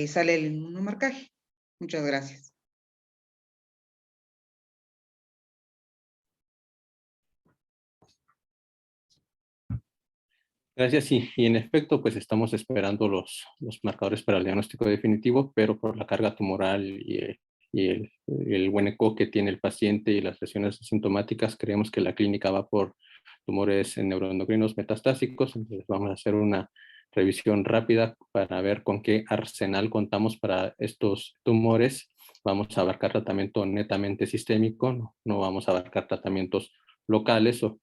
sale el inmunomarcaje. Muchas gracias. Gracias, sí. Y en efecto, pues estamos esperando los marcadores para el diagnóstico definitivo, pero por la carga tumoral y el buen eco que tiene el paciente y las lesiones asintomáticas, creemos que la clínica va por tumores neuroendocrinos metastásicos. Entonces vamos a hacer una revisión rápida para ver con qué arsenal contamos para estos tumores. Vamos a abarcar tratamiento netamente sistémico, no vamos a abarcar tratamientos locales o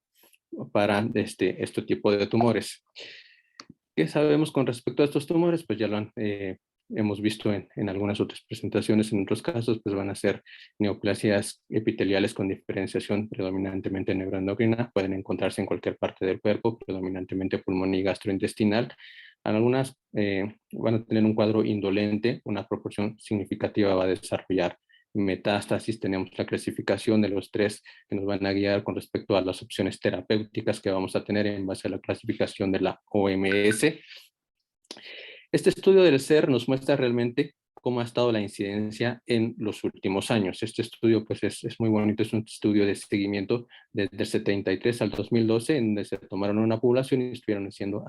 para este tipo de tumores. ¿Qué sabemos con respecto a estos tumores? Pues ya lo hemos visto en algunas otras presentaciones. En otros casos, pues van a ser neoplasias epiteliales con diferenciación predominantemente neuroendocrina. Pueden encontrarse en cualquier parte del cuerpo, predominantemente pulmón y gastrointestinal. Algunas van a tener un cuadro indolente, una proporción significativa va a desarrollar metástasis. Tenemos la clasificación de los 3 que nos van a guiar con respecto a las opciones terapéuticas que vamos a tener en base a la clasificación de la OMS. Este estudio del SER nos muestra realmente cómo ha estado la incidencia en los últimos años. Este estudio pues es muy bonito, es un estudio de seguimiento desde el 73 al 2012, en donde se tomaron una población y estuvieron haciendo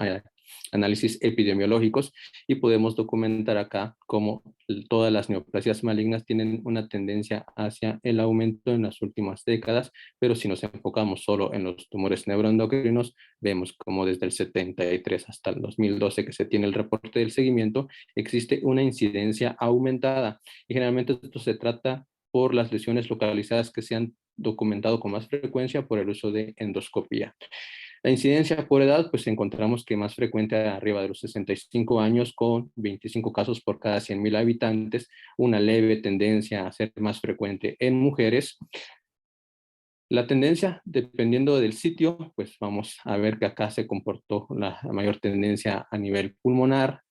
análisis epidemiológicos, y podemos documentar acá cómo todas las neoplasias malignas tienen una tendencia hacia el aumento en las últimas décadas, pero si nos enfocamos solo en los tumores neuroendocrinos, vemos como desde el 73 hasta el 2012, que se tiene el reporte del seguimiento, existe una incidencia aumentada, y generalmente esto se trata por las lesiones localizadas que se han documentado con más frecuencia por el uso de endoscopía. La incidencia por edad, pues encontramos que más frecuente arriba de los 65 años, con 25 casos por cada 100.000 habitantes, una leve tendencia a ser más frecuente en mujeres. La tendencia, dependiendo del sitio, pues vamos a ver que acá se comportó la mayor tendencia a nivel pulmonar,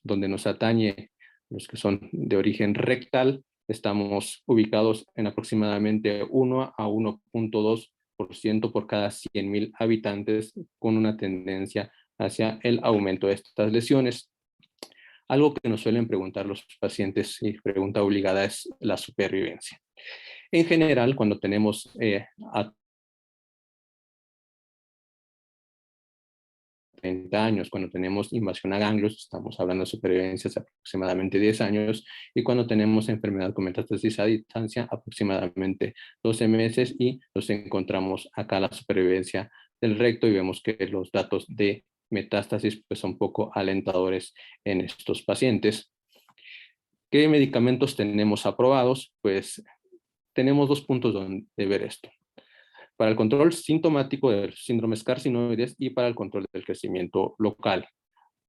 donde nos atañe los que son de origen rectal. Estamos ubicados en aproximadamente 1 a 1.2% por cada 100.000 habitantes, con una tendencia hacia el aumento de estas lesiones. Algo que nos suelen preguntar los pacientes, y pregunta obligada, es la supervivencia. En general, cuando tenemos a 30 años, cuando tenemos invasión a ganglios, estamos hablando de supervivencias aproximadamente 10 años, y cuando tenemos enfermedad con metástasis a distancia, aproximadamente 12 meses, y nos encontramos acá la supervivencia del recto, y vemos que los datos de metástasis pues son poco alentadores en estos pacientes. ¿Qué medicamentos tenemos aprobados? Pues tenemos dos puntos de ver esto: para el control sintomático de los síndromes carcinoides y para el control del crecimiento local.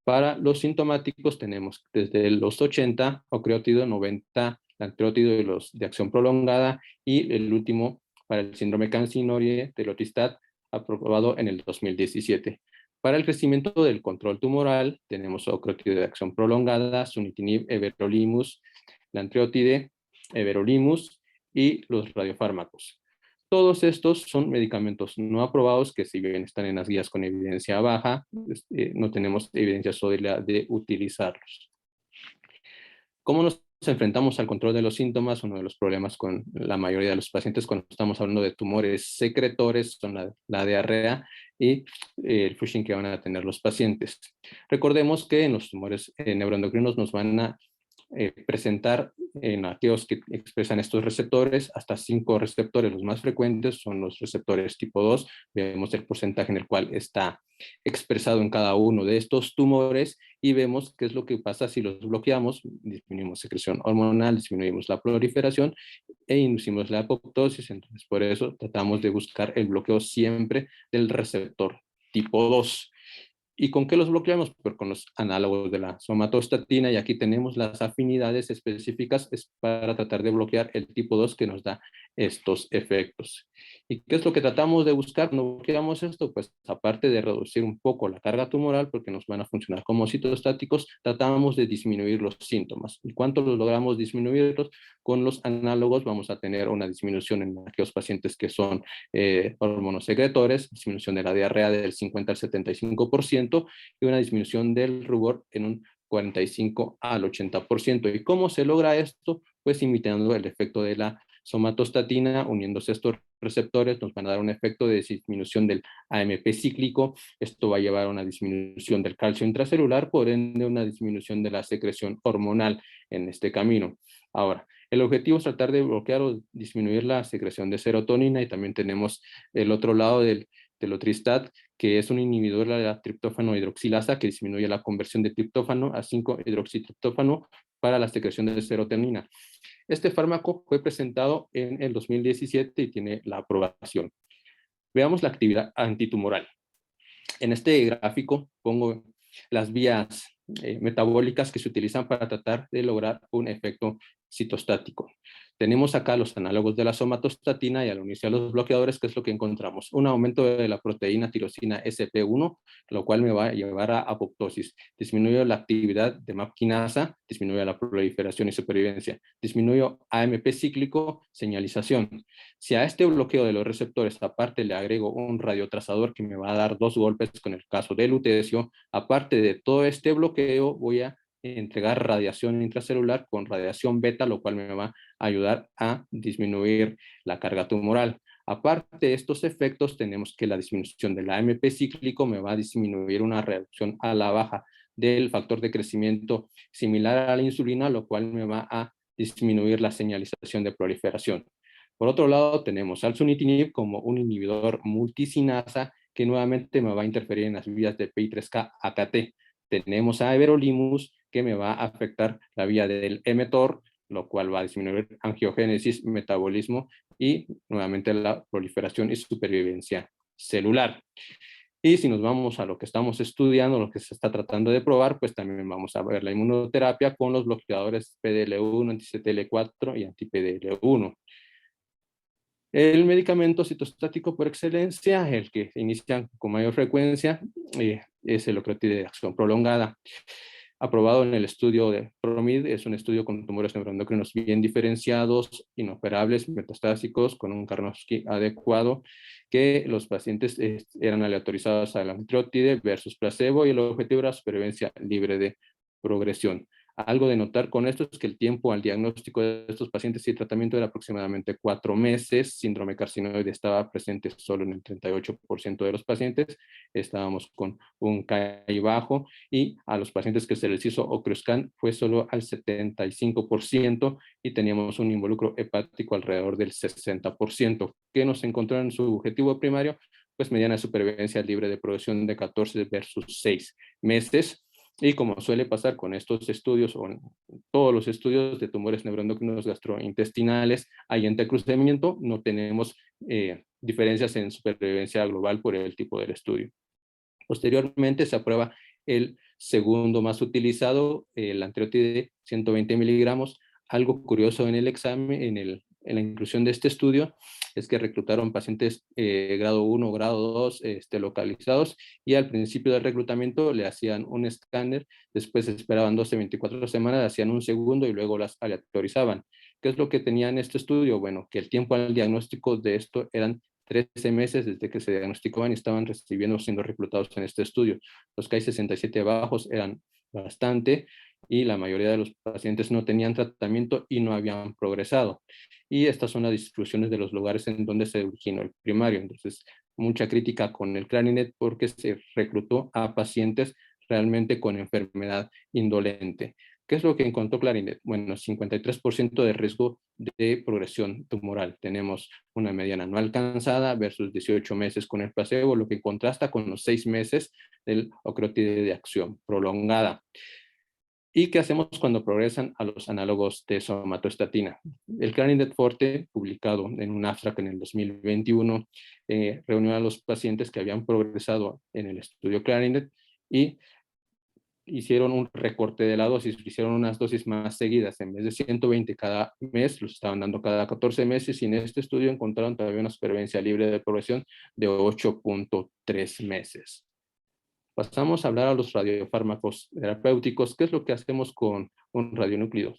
Para los sintomáticos tenemos desde los 80, ocreótido, 90, lantriótido de los de acción prolongada, y el último para el síndrome carcinoide, telotistat, aprobado en el 2017. Para el crecimiento del control tumoral tenemos ocreótido de acción prolongada, sunitinib, everolimus, lantriotide, everolimus y los radiofármacos. Todos estos son medicamentos no aprobados que, si bien están en las guías con evidencia baja, no tenemos evidencia sólida de utilizarlos. ¿Cómo nos enfrentamos al control de los síntomas? Uno de los problemas con la mayoría de los pacientes cuando estamos hablando de tumores secretores son la diarrea y el flushing que van a tener los pacientes. Recordemos que en los tumores neuroendocrinos nos van a presentar, en aquellos que expresan estos receptores, hasta 5 receptores. Los más frecuentes son los receptores tipo 2. Vemos el porcentaje en el cual está expresado en cada uno de estos tumores, y vemos qué es lo que pasa si los bloqueamos. Disminuimos secreción hormonal, disminuimos la proliferación e inducimos la apoptosis. Entonces, por eso tratamos de buscar el bloqueo siempre del receptor tipo 2. ¿Y con qué los bloqueamos? Pues con los análogos de la somatostatina, y aquí tenemos las afinidades específicas para tratar de bloquear el tipo 2 que nos da estos efectos. ¿Y qué es lo que tratamos de buscar? ¿No bloqueamos esto? Pues aparte de reducir un poco la carga tumoral, porque nos van a funcionar como citostáticos, tratamos de disminuir los síntomas. ¿Y cuánto los logramos disminuirlos? Con los análogos vamos a tener una disminución en aquellos pacientes que son hormonosecretores, disminución de la diarrea del 50 al 75%, y una disminución del rubor en un 45 al 80%. ¿Y cómo se logra esto? Pues imitando el efecto de la somatostatina, uniéndose a estos receptores, nos van a dar un efecto de disminución del AMP cíclico. Esto va a llevar a una disminución del calcio intracelular, por ende una disminución de la secreción hormonal en este camino. Ahora, el objetivo es tratar de bloquear o disminuir la secreción de serotonina, y también tenemos el otro lado del telotristat, que es un inhibidor de la triptófano hidroxilasa, que disminuye la conversión de triptófano a 5-hidroxitriptófano para la secreción de serotonina. Este fármaco fue presentado en el 2017 y tiene la aprobación. Veamos la actividad antitumoral. En este gráfico pongo las vías metabólicas que se utilizan para tratar de lograr un efecto citostático. Tenemos acá los análogos de la somatostatina, y al unirse a los bloqueadores, ¿qué es lo que encontramos? Un aumento de la proteína tirosina SP1, lo cual me va a llevar a apoptosis. Disminuye la actividad de MAP quinasa, disminuye la proliferación y supervivencia. Disminuye AMP cíclico, señalización. Si a este bloqueo de los receptores aparte le agrego un radiotrazador que me va a dar 2 golpes con el caso del lutecio, aparte de todo este bloqueo voy a entregar radiación intracelular con radiación beta, lo cual me va a ayudar a disminuir la carga tumoral. Aparte de estos efectos, tenemos que la disminución del AMP cíclico me va a disminuir una reducción a la baja del factor de crecimiento similar a la insulina, lo cual me va a disminuir la señalización de proliferación. Por otro lado, tenemos al sunitinib como un inhibidor multicinasa que nuevamente me va a interferir en las vías de PI3K-AKT. Tenemos a everolimus que me va a afectar la vía del mTOR, lo cual va a disminuir angiogénesis, metabolismo y nuevamente la proliferación y supervivencia celular. Y si nos vamos a lo que estamos estudiando, lo que se está tratando de probar, pues también vamos a ver la inmunoterapia con los bloqueadores PDL1, anti-CTL4 y anti-PDL1. El medicamento citostático por excelencia, el que inicia con mayor frecuencia, es el ocrotide de acción prolongada. Aprobado en el estudio de PROMID, es un estudio con tumores neuroendocrinos bien diferenciados, inoperables, metastásicos, con un Karnofsky adecuado, que los pacientes eran aleatorizados a la antiotide versus placebo y el objetivo era supervivencia libre de progresión. Algo de notar con esto es que el tiempo al diagnóstico de estos pacientes y tratamiento era aproximadamente 4 meses. Síndrome carcinoide estaba presente solo en el 38% de los pacientes. Estábamos con un KI bajo y a los pacientes que se les hizo ocroscan fue solo al 75% y teníamos un involucro hepático alrededor del 60%. ¿Qué nos encontró en su objetivo primario? Pues mediana supervivencia libre de progresión de 14 versus 6 meses. Y como suele pasar con estos estudios, o en todos los estudios de tumores neuroendocrinos gastrointestinales, hay entrecruzamiento, no tenemos diferencias en supervivencia global por el tipo del estudio. Posteriormente se aprueba el segundo más utilizado, el antiotide de 120 miligramos. Algo curioso en el examen, en la inclusión de este estudio, es que reclutaron pacientes grado 1 o grado 2 localizados y al principio del reclutamiento le hacían un escáner, después esperaban 12-24 semanas, hacían un segundo y luego las aleatorizaban. ¿Qué es lo que tenía en este estudio? Bueno, que el tiempo al diagnóstico de esto eran 13 meses desde que se diagnosticaban y estaban recibiendo, siendo reclutados en este estudio. Los Ki-67 bajos eran bastante y la mayoría de los pacientes no tenían tratamiento y no habían progresado. Y estas son las distribuciones de los lugares en donde se originó el primario. Entonces, mucha crítica con el Clarinet porque se reclutó a pacientes realmente con enfermedad indolente. ¿Qué es lo que encontró Clarinet? Bueno, 53% de riesgo de progresión tumoral. Tenemos una mediana no alcanzada versus 18 meses con el placebo, lo que contrasta con los 6 meses del ocrotide de acción prolongada. ¿Y qué hacemos cuando progresan a los análogos de somatostatina? El Clarinet Forte, publicado en un abstract en el 2021, reunió a los pacientes que habían progresado en el estudio Clarinet y hicieron un recorte de la dosis, hicieron unas dosis más seguidas, en vez de 120 cada mes, los estaban dando cada 14 meses y en este estudio encontraron todavía una supervivencia libre de progresión de 8.3 meses. Pasamos a hablar a los radiofármacos terapéuticos. ¿Qué es lo que hacemos con un radionúclido?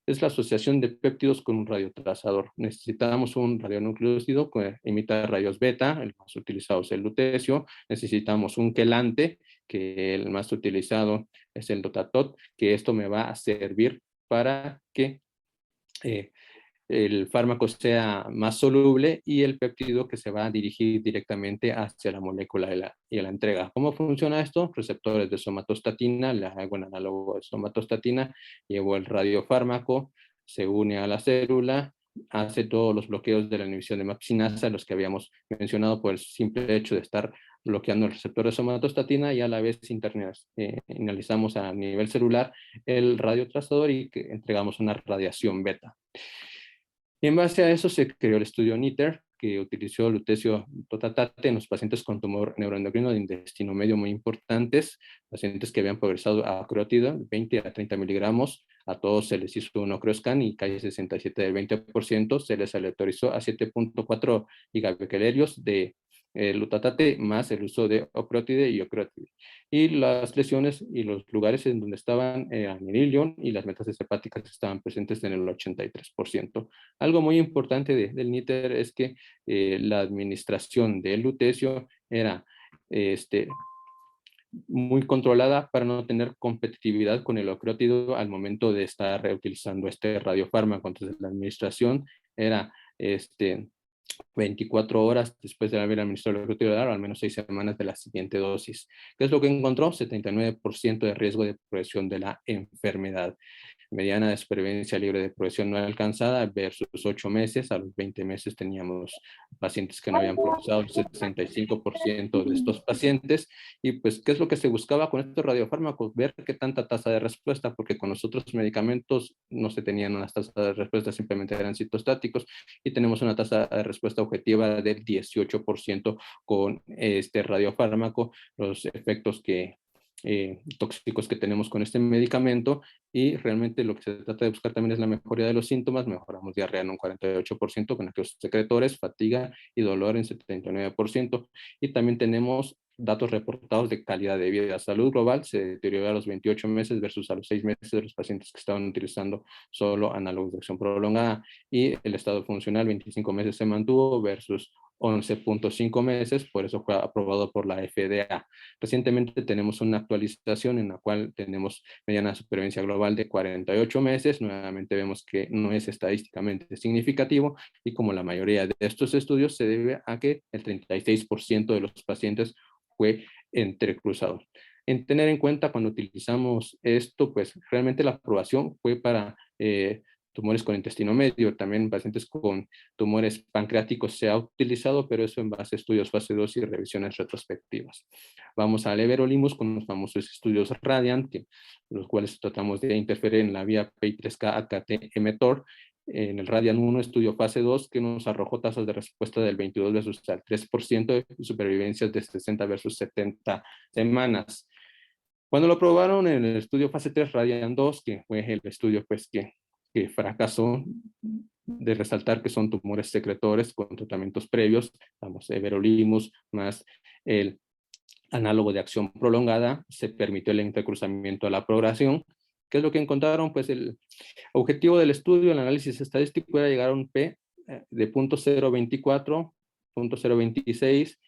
Es la asociación de péptidos con un radiotrazador. Necesitamos un radionúclido que emita rayos beta, el más utilizado es el lutecio. Necesitamos un quelante, que el más utilizado es el dotatot, que esto me va a servir para que el fármaco sea más soluble y el péptido que se va a dirigir directamente hacia la molécula y la entrega. ¿Cómo funciona esto? Receptores de somatostatina, le hago un análogo de somatostatina, llevo el radiofármaco, se une a la célula, hace todos los bloqueos de la inhibición de mapsinasa, los que habíamos mencionado por el simple hecho de estar bloqueando el receptor de somatostatina y a la vez inhalizamos a nivel celular el radiotrazador y que entregamos una radiación beta. Y en base a eso se creó el estudio NITER, que utilizó lutecio totatate en los pacientes con tumor neuroendocrino de intestino medio muy importantes, pacientes que habían progresado a ocrotida, 20 a 30 miligramos, a todos se les hizo un ocroscan y Ki-67 del 20%, se les aleatorizó a 7.4 gigabecquerelios de lutatate más el uso de ocrotide y ocrotide. Y las lesiones y los lugares en donde estaban anililion y las metástasis hepáticas estaban presentes en el 83%. Algo muy importante del NITER es que la administración del lutecio era muy controlada para no tener competitividad con el ocreótido al momento de estar reutilizando este radiofármaco. Entonces la administración era 24 horas después de haber administrado el ocreótido oral, o al menos 6 semanas de la siguiente dosis. ¿Qué es lo que encontró? 79% de riesgo de progresión de la enfermedad. Mediana de supervivencia libre de progresión no alcanzada versus 8 meses. A los 20 meses teníamos pacientes que no habían progresado, el 65% de estos pacientes. Y pues, ¿qué es lo que se buscaba con estos radiofármacos? Ver qué tanta tasa de respuesta, porque con los otros medicamentos no se tenían unas tasas de respuesta, simplemente eran citostáticos, y tenemos una tasa de respuesta objetiva del 18% con este radiofármaco. Los efectos tóxicos que tenemos con este medicamento, y realmente lo que se trata de buscar también es la mejoría de los síntomas. Mejoramos diarrea en un 48%, con aquellos secretores, fatiga y dolor en 79%, y también tenemos datos reportados de calidad de vida. Salud global se deterioró a los 28 meses versus a los 6 meses de los pacientes que estaban utilizando solo análogos de acción prolongada, y el estado funcional 25 meses se mantuvo versus 11.5 meses, por eso fue aprobado por la FDA. Recientemente tenemos una actualización en la cual tenemos mediana supervivencia global de 48 meses. Nuevamente vemos que no es estadísticamente significativo, y como la mayoría de estos estudios se debe a que el 36% de los pacientes fue entrecruzado. En tener en cuenta cuando utilizamos esto, pues realmente la aprobación fue para tumores con intestino medio. También pacientes con tumores pancreáticos se ha utilizado, pero eso en base a estudios fase 2 y revisiones retrospectivas. Vamos al everolimus con los famosos estudios Radiant, los cuales tratamos de interferir en la vía PI3K-AKT-mTOR. En el Radiant 1, estudio fase 2, que nos arrojó tasas de respuesta del 22 versus el 3%, y supervivencias de 60 versus 70 semanas. Cuando lo probaron en el estudio fase 3, Radiant 2, que fue el estudio pues, que fracasó, de resaltar que son tumores secretores con tratamientos previos, vamos, everolimus más el análogo de acción prolongada, se permitió el entrecruzamiento a la progresión. ¿Qué es lo que encontraron? Pues el objetivo del estudio, el análisis estadístico, era llegar a un P de 0.024, 0.026,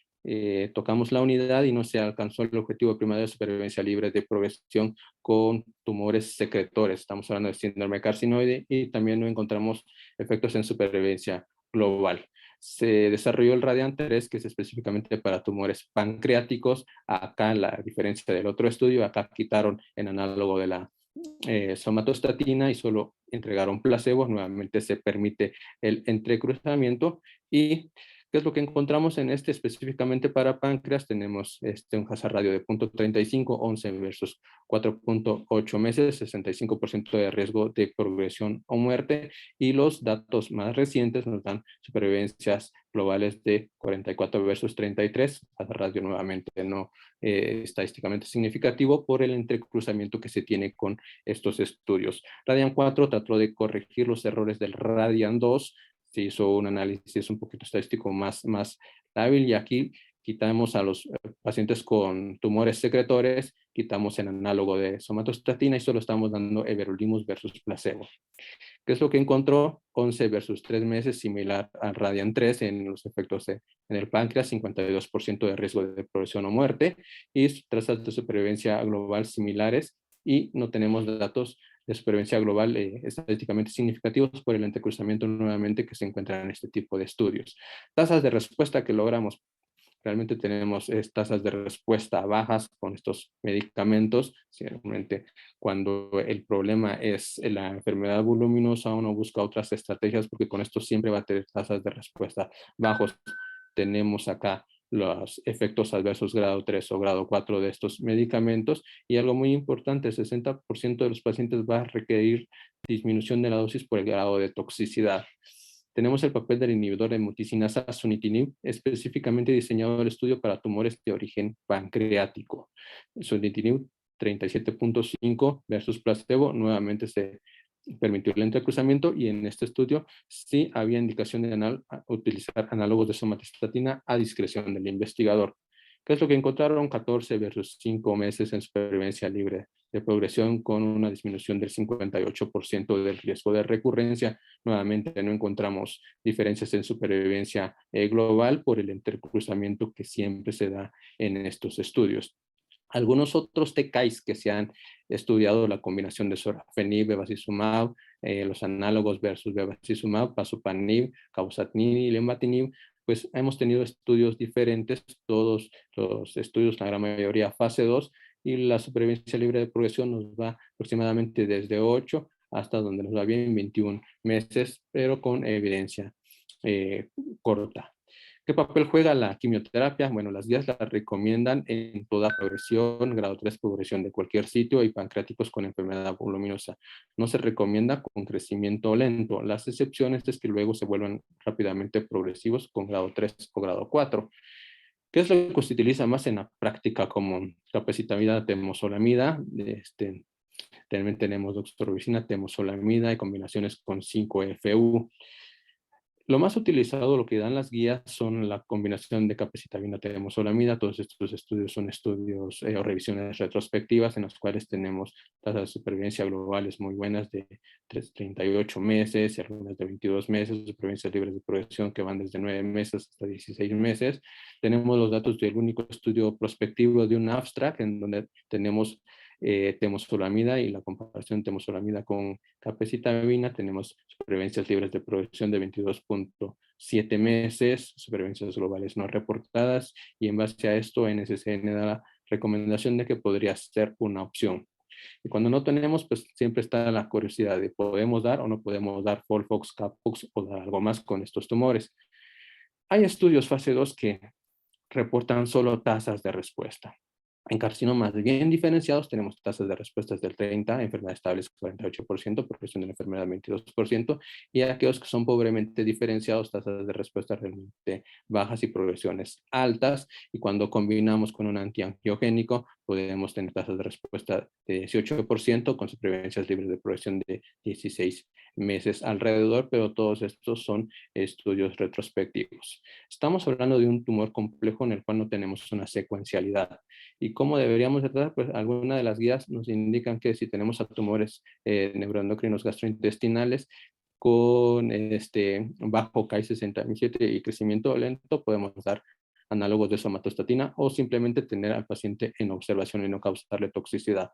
tocamos la unidad y no se alcanzó el objetivo primario de supervivencia libre de progresión con tumores secretores. Estamos hablando de síndrome carcinoide, y también no encontramos efectos en supervivencia global. Se desarrolló el Radiant 3, que es específicamente para tumores pancreáticos. Acá la diferencia del otro estudio, acá quitaron el análogo de la somatostatina y solo entregaron placebo. Nuevamente se permite el entrecruzamiento. ¿Y qué es lo que encontramos en este específicamente para páncreas? Tenemos un hazard radio de 0.35, 11 versus 4.8 meses, 65% de riesgo de progresión o muerte, y los datos más recientes nos dan supervivencias globales de 44 versus 33, hazard radio nuevamente no estadísticamente significativo por el entrecruzamiento que se tiene con estos estudios. Radiant 4 trató de corregir los errores del Radiant 2, se hizo un análisis un poquito estadístico más hábil, y aquí quitamos a los pacientes con tumores secretores, quitamos el análogo de somatostatina y solo estamos dando everolimus versus placebo. ¿Qué es lo que encontró? 11 versus 3 meses, similar al Radiant 3 en los efectos en el páncreas, 52% de riesgo de progresión o muerte, y tasas de supervivencia global similares, y no tenemos datos de supervivencia global estadísticamente significativos por el entrecruzamiento nuevamente que se encuentra en este tipo de estudios. Tasas de respuesta que logramos. Realmente tenemos tasas de respuesta bajas con estos medicamentos. Realmente cuando el problema es la enfermedad voluminosa, uno busca otras estrategias, porque con esto siempre va a tener tasas de respuesta bajos. Tenemos acá los efectos adversos grado 3 o grado 4 de estos medicamentos, y algo muy importante, el 60% de los pacientes va a requerir disminución de la dosis por el grado de toxicidad. Tenemos el papel del inhibidor de multicinasa sunitinib, específicamente diseñado el estudio para tumores de origen pancreático. Sunitinib 37.5 versus placebo, nuevamente se permitió el entrecruzamiento, y en este estudio sí había indicación de utilizar análogos de somatostatina a discreción del investigador. ¿Qué es lo que encontraron? 14 versus 5 meses en supervivencia libre de progresión, con una disminución del 58% del riesgo de recurrencia. Nuevamente no encontramos diferencias en supervivencia global por el entrecruzamiento que siempre se da en estos estudios. Algunos otros TKIs que se han estudiado, la combinación de sorafenib, bevacizumab, los análogos versus bevacizumab, pazopanib, cabozantinib y lenvatinib, pues hemos tenido estudios diferentes, todos los estudios, la gran mayoría fase 2, y la supervivencia libre de progresión nos va aproximadamente desde 8 hasta donde nos va bien 21 meses, pero con evidencia corta. ¿Qué papel juega la quimioterapia? Bueno, las guías la recomiendan en toda progresión, grado 3 progresión de cualquier sitio y pancreáticos con enfermedad voluminosa. No se recomienda con crecimiento lento. Las excepciones es que luego se vuelvan rápidamente progresivos con grado 3 o grado 4. ¿Qué es lo que se utiliza más en la práctica común? Capecitabina, temozolomida, también tenemos doxorubicina, temozolomida y combinaciones con 5-FU. Lo más utilizado, lo que dan las guías, son la combinación de capecitabina, temozolomida. Todos estos estudios son estudios o revisiones retrospectivas en las cuales tenemos tasas de supervivencia globales muy buenas de 38 meses y algunas de 22 meses, supervivencias libres de progresión que van desde 9 meses hasta 16 meses. Tenemos los datos del único estudio prospectivo de un abstract en donde tenemos temozolomida y la comparación de temozolomida con capecitabina. Tenemos supervivencias libres de progresión de 22.7 meses, supervivencias globales no reportadas, y en base a esto NCCN da la recomendación de que podría ser una opción. Y cuando no tenemos, pues siempre está la curiosidad de podemos dar o no podemos dar FOLFOX, CAPOX o dar algo más con estos tumores. Hay estudios fase 2 que reportan solo tasas de respuesta. En carcinomas bien diferenciados tenemos tasas de respuestas del 30%, enfermedades estables 48%, progresión de la enfermedad 22%, y aquellos que son pobremente diferenciados, tasas de respuesta realmente bajas y progresiones altas, y cuando combinamos con un antiangiogénico podemos tener tasas de respuesta de 18% con supervivencias libres de progresión de 16 meses alrededor, pero todos estos son estudios retrospectivos. Estamos hablando de un tumor complejo en el cual no tenemos una secuencialidad. ¿Y cómo deberíamos tratar? Pues algunas de las guías nos indican que si tenemos a tumores neuroendocrinos gastrointestinales con bajo Ki-67 y crecimiento lento, podemos dar análogos de somatostatina o simplemente tener al paciente en observación y no causarle toxicidad.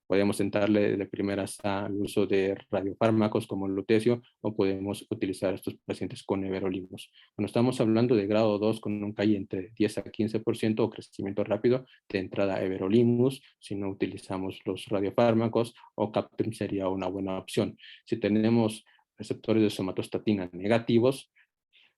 Podemos entrarle de primeras al uso de radiofármacos como el lutecio, o podemos utilizar a estos pacientes con everolimus. Cuando estamos hablando de grado 2 con un Ki entre 10 a 15% o crecimiento rápido, de entrada everolimus, si no utilizamos los radiofármacos, o Captem sería una buena opción. Si tenemos receptores de somatostatina negativos,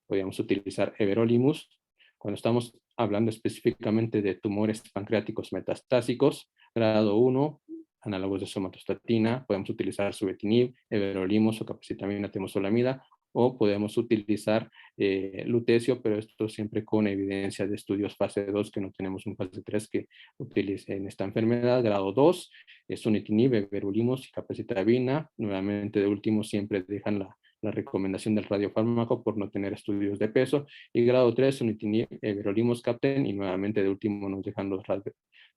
podríamos utilizar everolimus. Cuando estamos hablando específicamente de tumores pancreáticos metastásicos, grado 1, análogos de somatostatina, podemos utilizar subetinib, everolimus o capecitabina, temozolomida, o podemos utilizar lutecio, pero esto siempre con evidencia de estudios fase 2, que no tenemos un fase 3 que utilice en esta enfermedad. Grado 2, sunitinib, everolimus y capecitabina. Nuevamente, de último, siempre dejan la recomendación del radiofármaco por no tener estudios de peso. Y grado 3, sunitinib, everolimus, Capten, y nuevamente de último nos dejan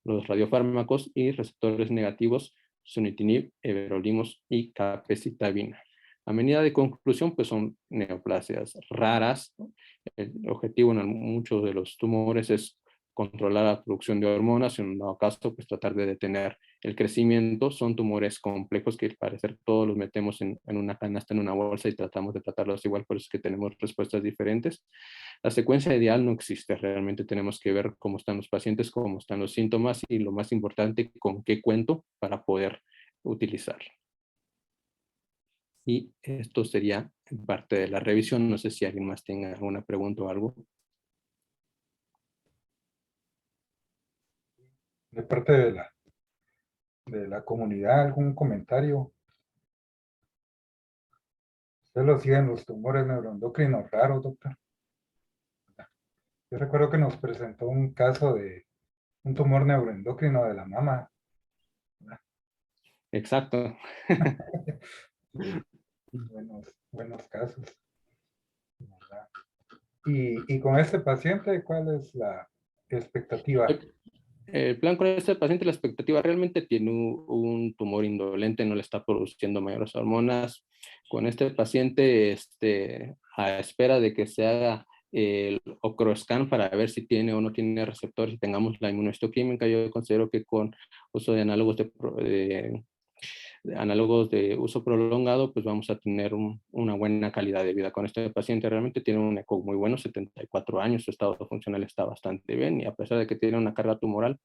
los radiofármacos y receptores negativos, sunitinib, everolimus y capecitabina. A medida de conclusión, pues son neoplasias raras. El objetivo en muchos de los tumores es controlar la producción de hormonas, en un dado caso, pues tratar de detener el crecimiento. Son tumores complejos que al parecer todos los metemos en una canasta, en una bolsa, y tratamos de tratarlos igual, por eso es que tenemos respuestas diferentes. La secuencia ideal no existe, realmente tenemos que ver cómo están los pacientes, cómo están los síntomas, y lo más importante, con qué cuento para poder utilizarlo. Y esto sería parte de la revisión. No sé si alguien más tenga alguna pregunta o algo. De parte de la comunidad, ¿algún comentario? ¿Usted lo siguen los tumores neuroendocrinos raros, doctor? Yo recuerdo que nos presentó un caso de un tumor neuroendocrino de la mama. Exacto. Buenos casos. ¿Verdad? Y con este paciente, ¿cuál es la expectativa? El plan con este paciente, la expectativa, realmente tiene un tumor indolente, no le está produciendo mayores hormonas. Con este paciente, a espera de que se haga el OCRO-scan para ver si tiene o no tiene receptores y tengamos la inmunohistoquímica. Yo considero que con uso de análogos análogos de uso prolongado, pues vamos a tener una buena calidad de vida con este paciente. Realmente tiene un ECOG muy bueno, 74 años, su estado funcional está bastante bien y a pesar de que tiene una carga tumoral,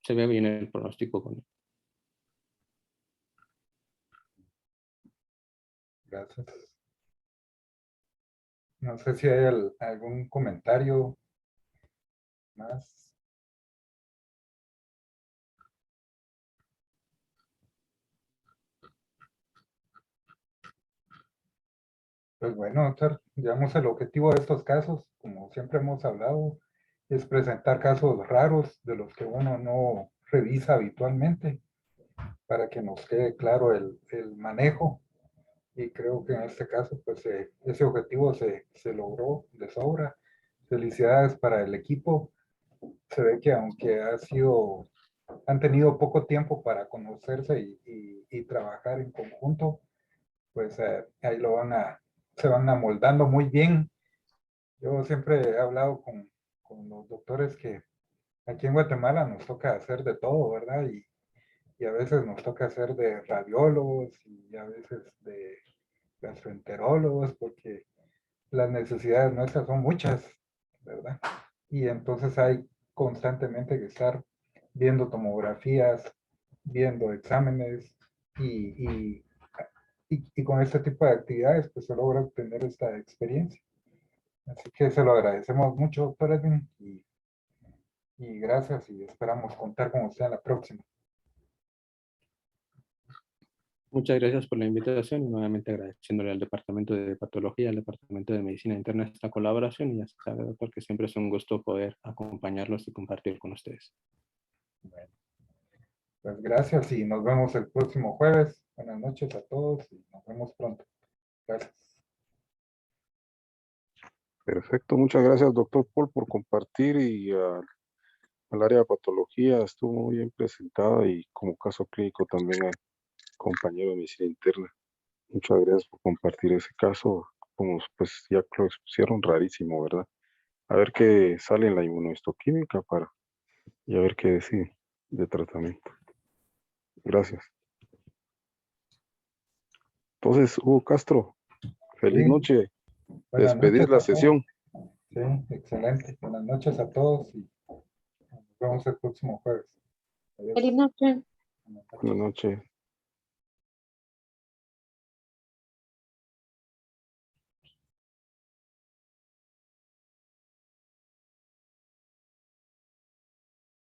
se ve bien el pronóstico con él. Gracias. No sé si hay algún comentario más. Pues bueno, doctor, digamos el objetivo de estos casos, como siempre hemos hablado, es presentar casos raros de los que uno no revisa habitualmente para que nos quede claro el manejo. Y creo que en este caso, pues ese objetivo se logró de sobra. Felicidades para el equipo. Se ve que aunque han tenido poco tiempo para conocerse y trabajar en conjunto, pues ahí se van amoldando muy bien. Yo siempre he hablado con los doctores que aquí en Guatemala nos toca hacer de todo, ¿verdad? Y a veces nos toca hacer de radiólogos y a veces de gastroenterólogos, porque las necesidades nuestras son muchas, ¿verdad? Y entonces hay constantemente que estar viendo tomografías, viendo exámenes y con este tipo de actividades pues se logra obtener esta experiencia. Así que se lo agradecemos mucho, doctor Edwin, y gracias y esperamos contar con usted en la próxima. Muchas gracias por la invitación y nuevamente agradeciéndole al Departamento de Patología, al Departamento de Medicina Interna esta colaboración y ya sabe, doctor, que siempre es un gusto poder acompañarlos y compartir con ustedes. Bueno, pues gracias y nos vemos el próximo jueves. Buenas noches a todos y nos vemos pronto. Gracias. Perfecto, muchas gracias, doctor Paul, por compartir y al área de patología estuvo muy bien presentada y como caso clínico también al compañero de medicina interna. Muchas gracias por compartir ese caso, como pues ya lo expusieron, rarísimo, ¿verdad? A ver qué sale en la inmunohistoquímica y a ver qué decide de tratamiento. Gracias. Entonces, Hugo Castro, feliz Sí, noche. buenas Despedir noches la a todos. sesión. Sí, excelente. Buenas noches a todos y nos vemos el próximo jueves. Adiós. Feliz noche. Buenas noches. Buenas noches.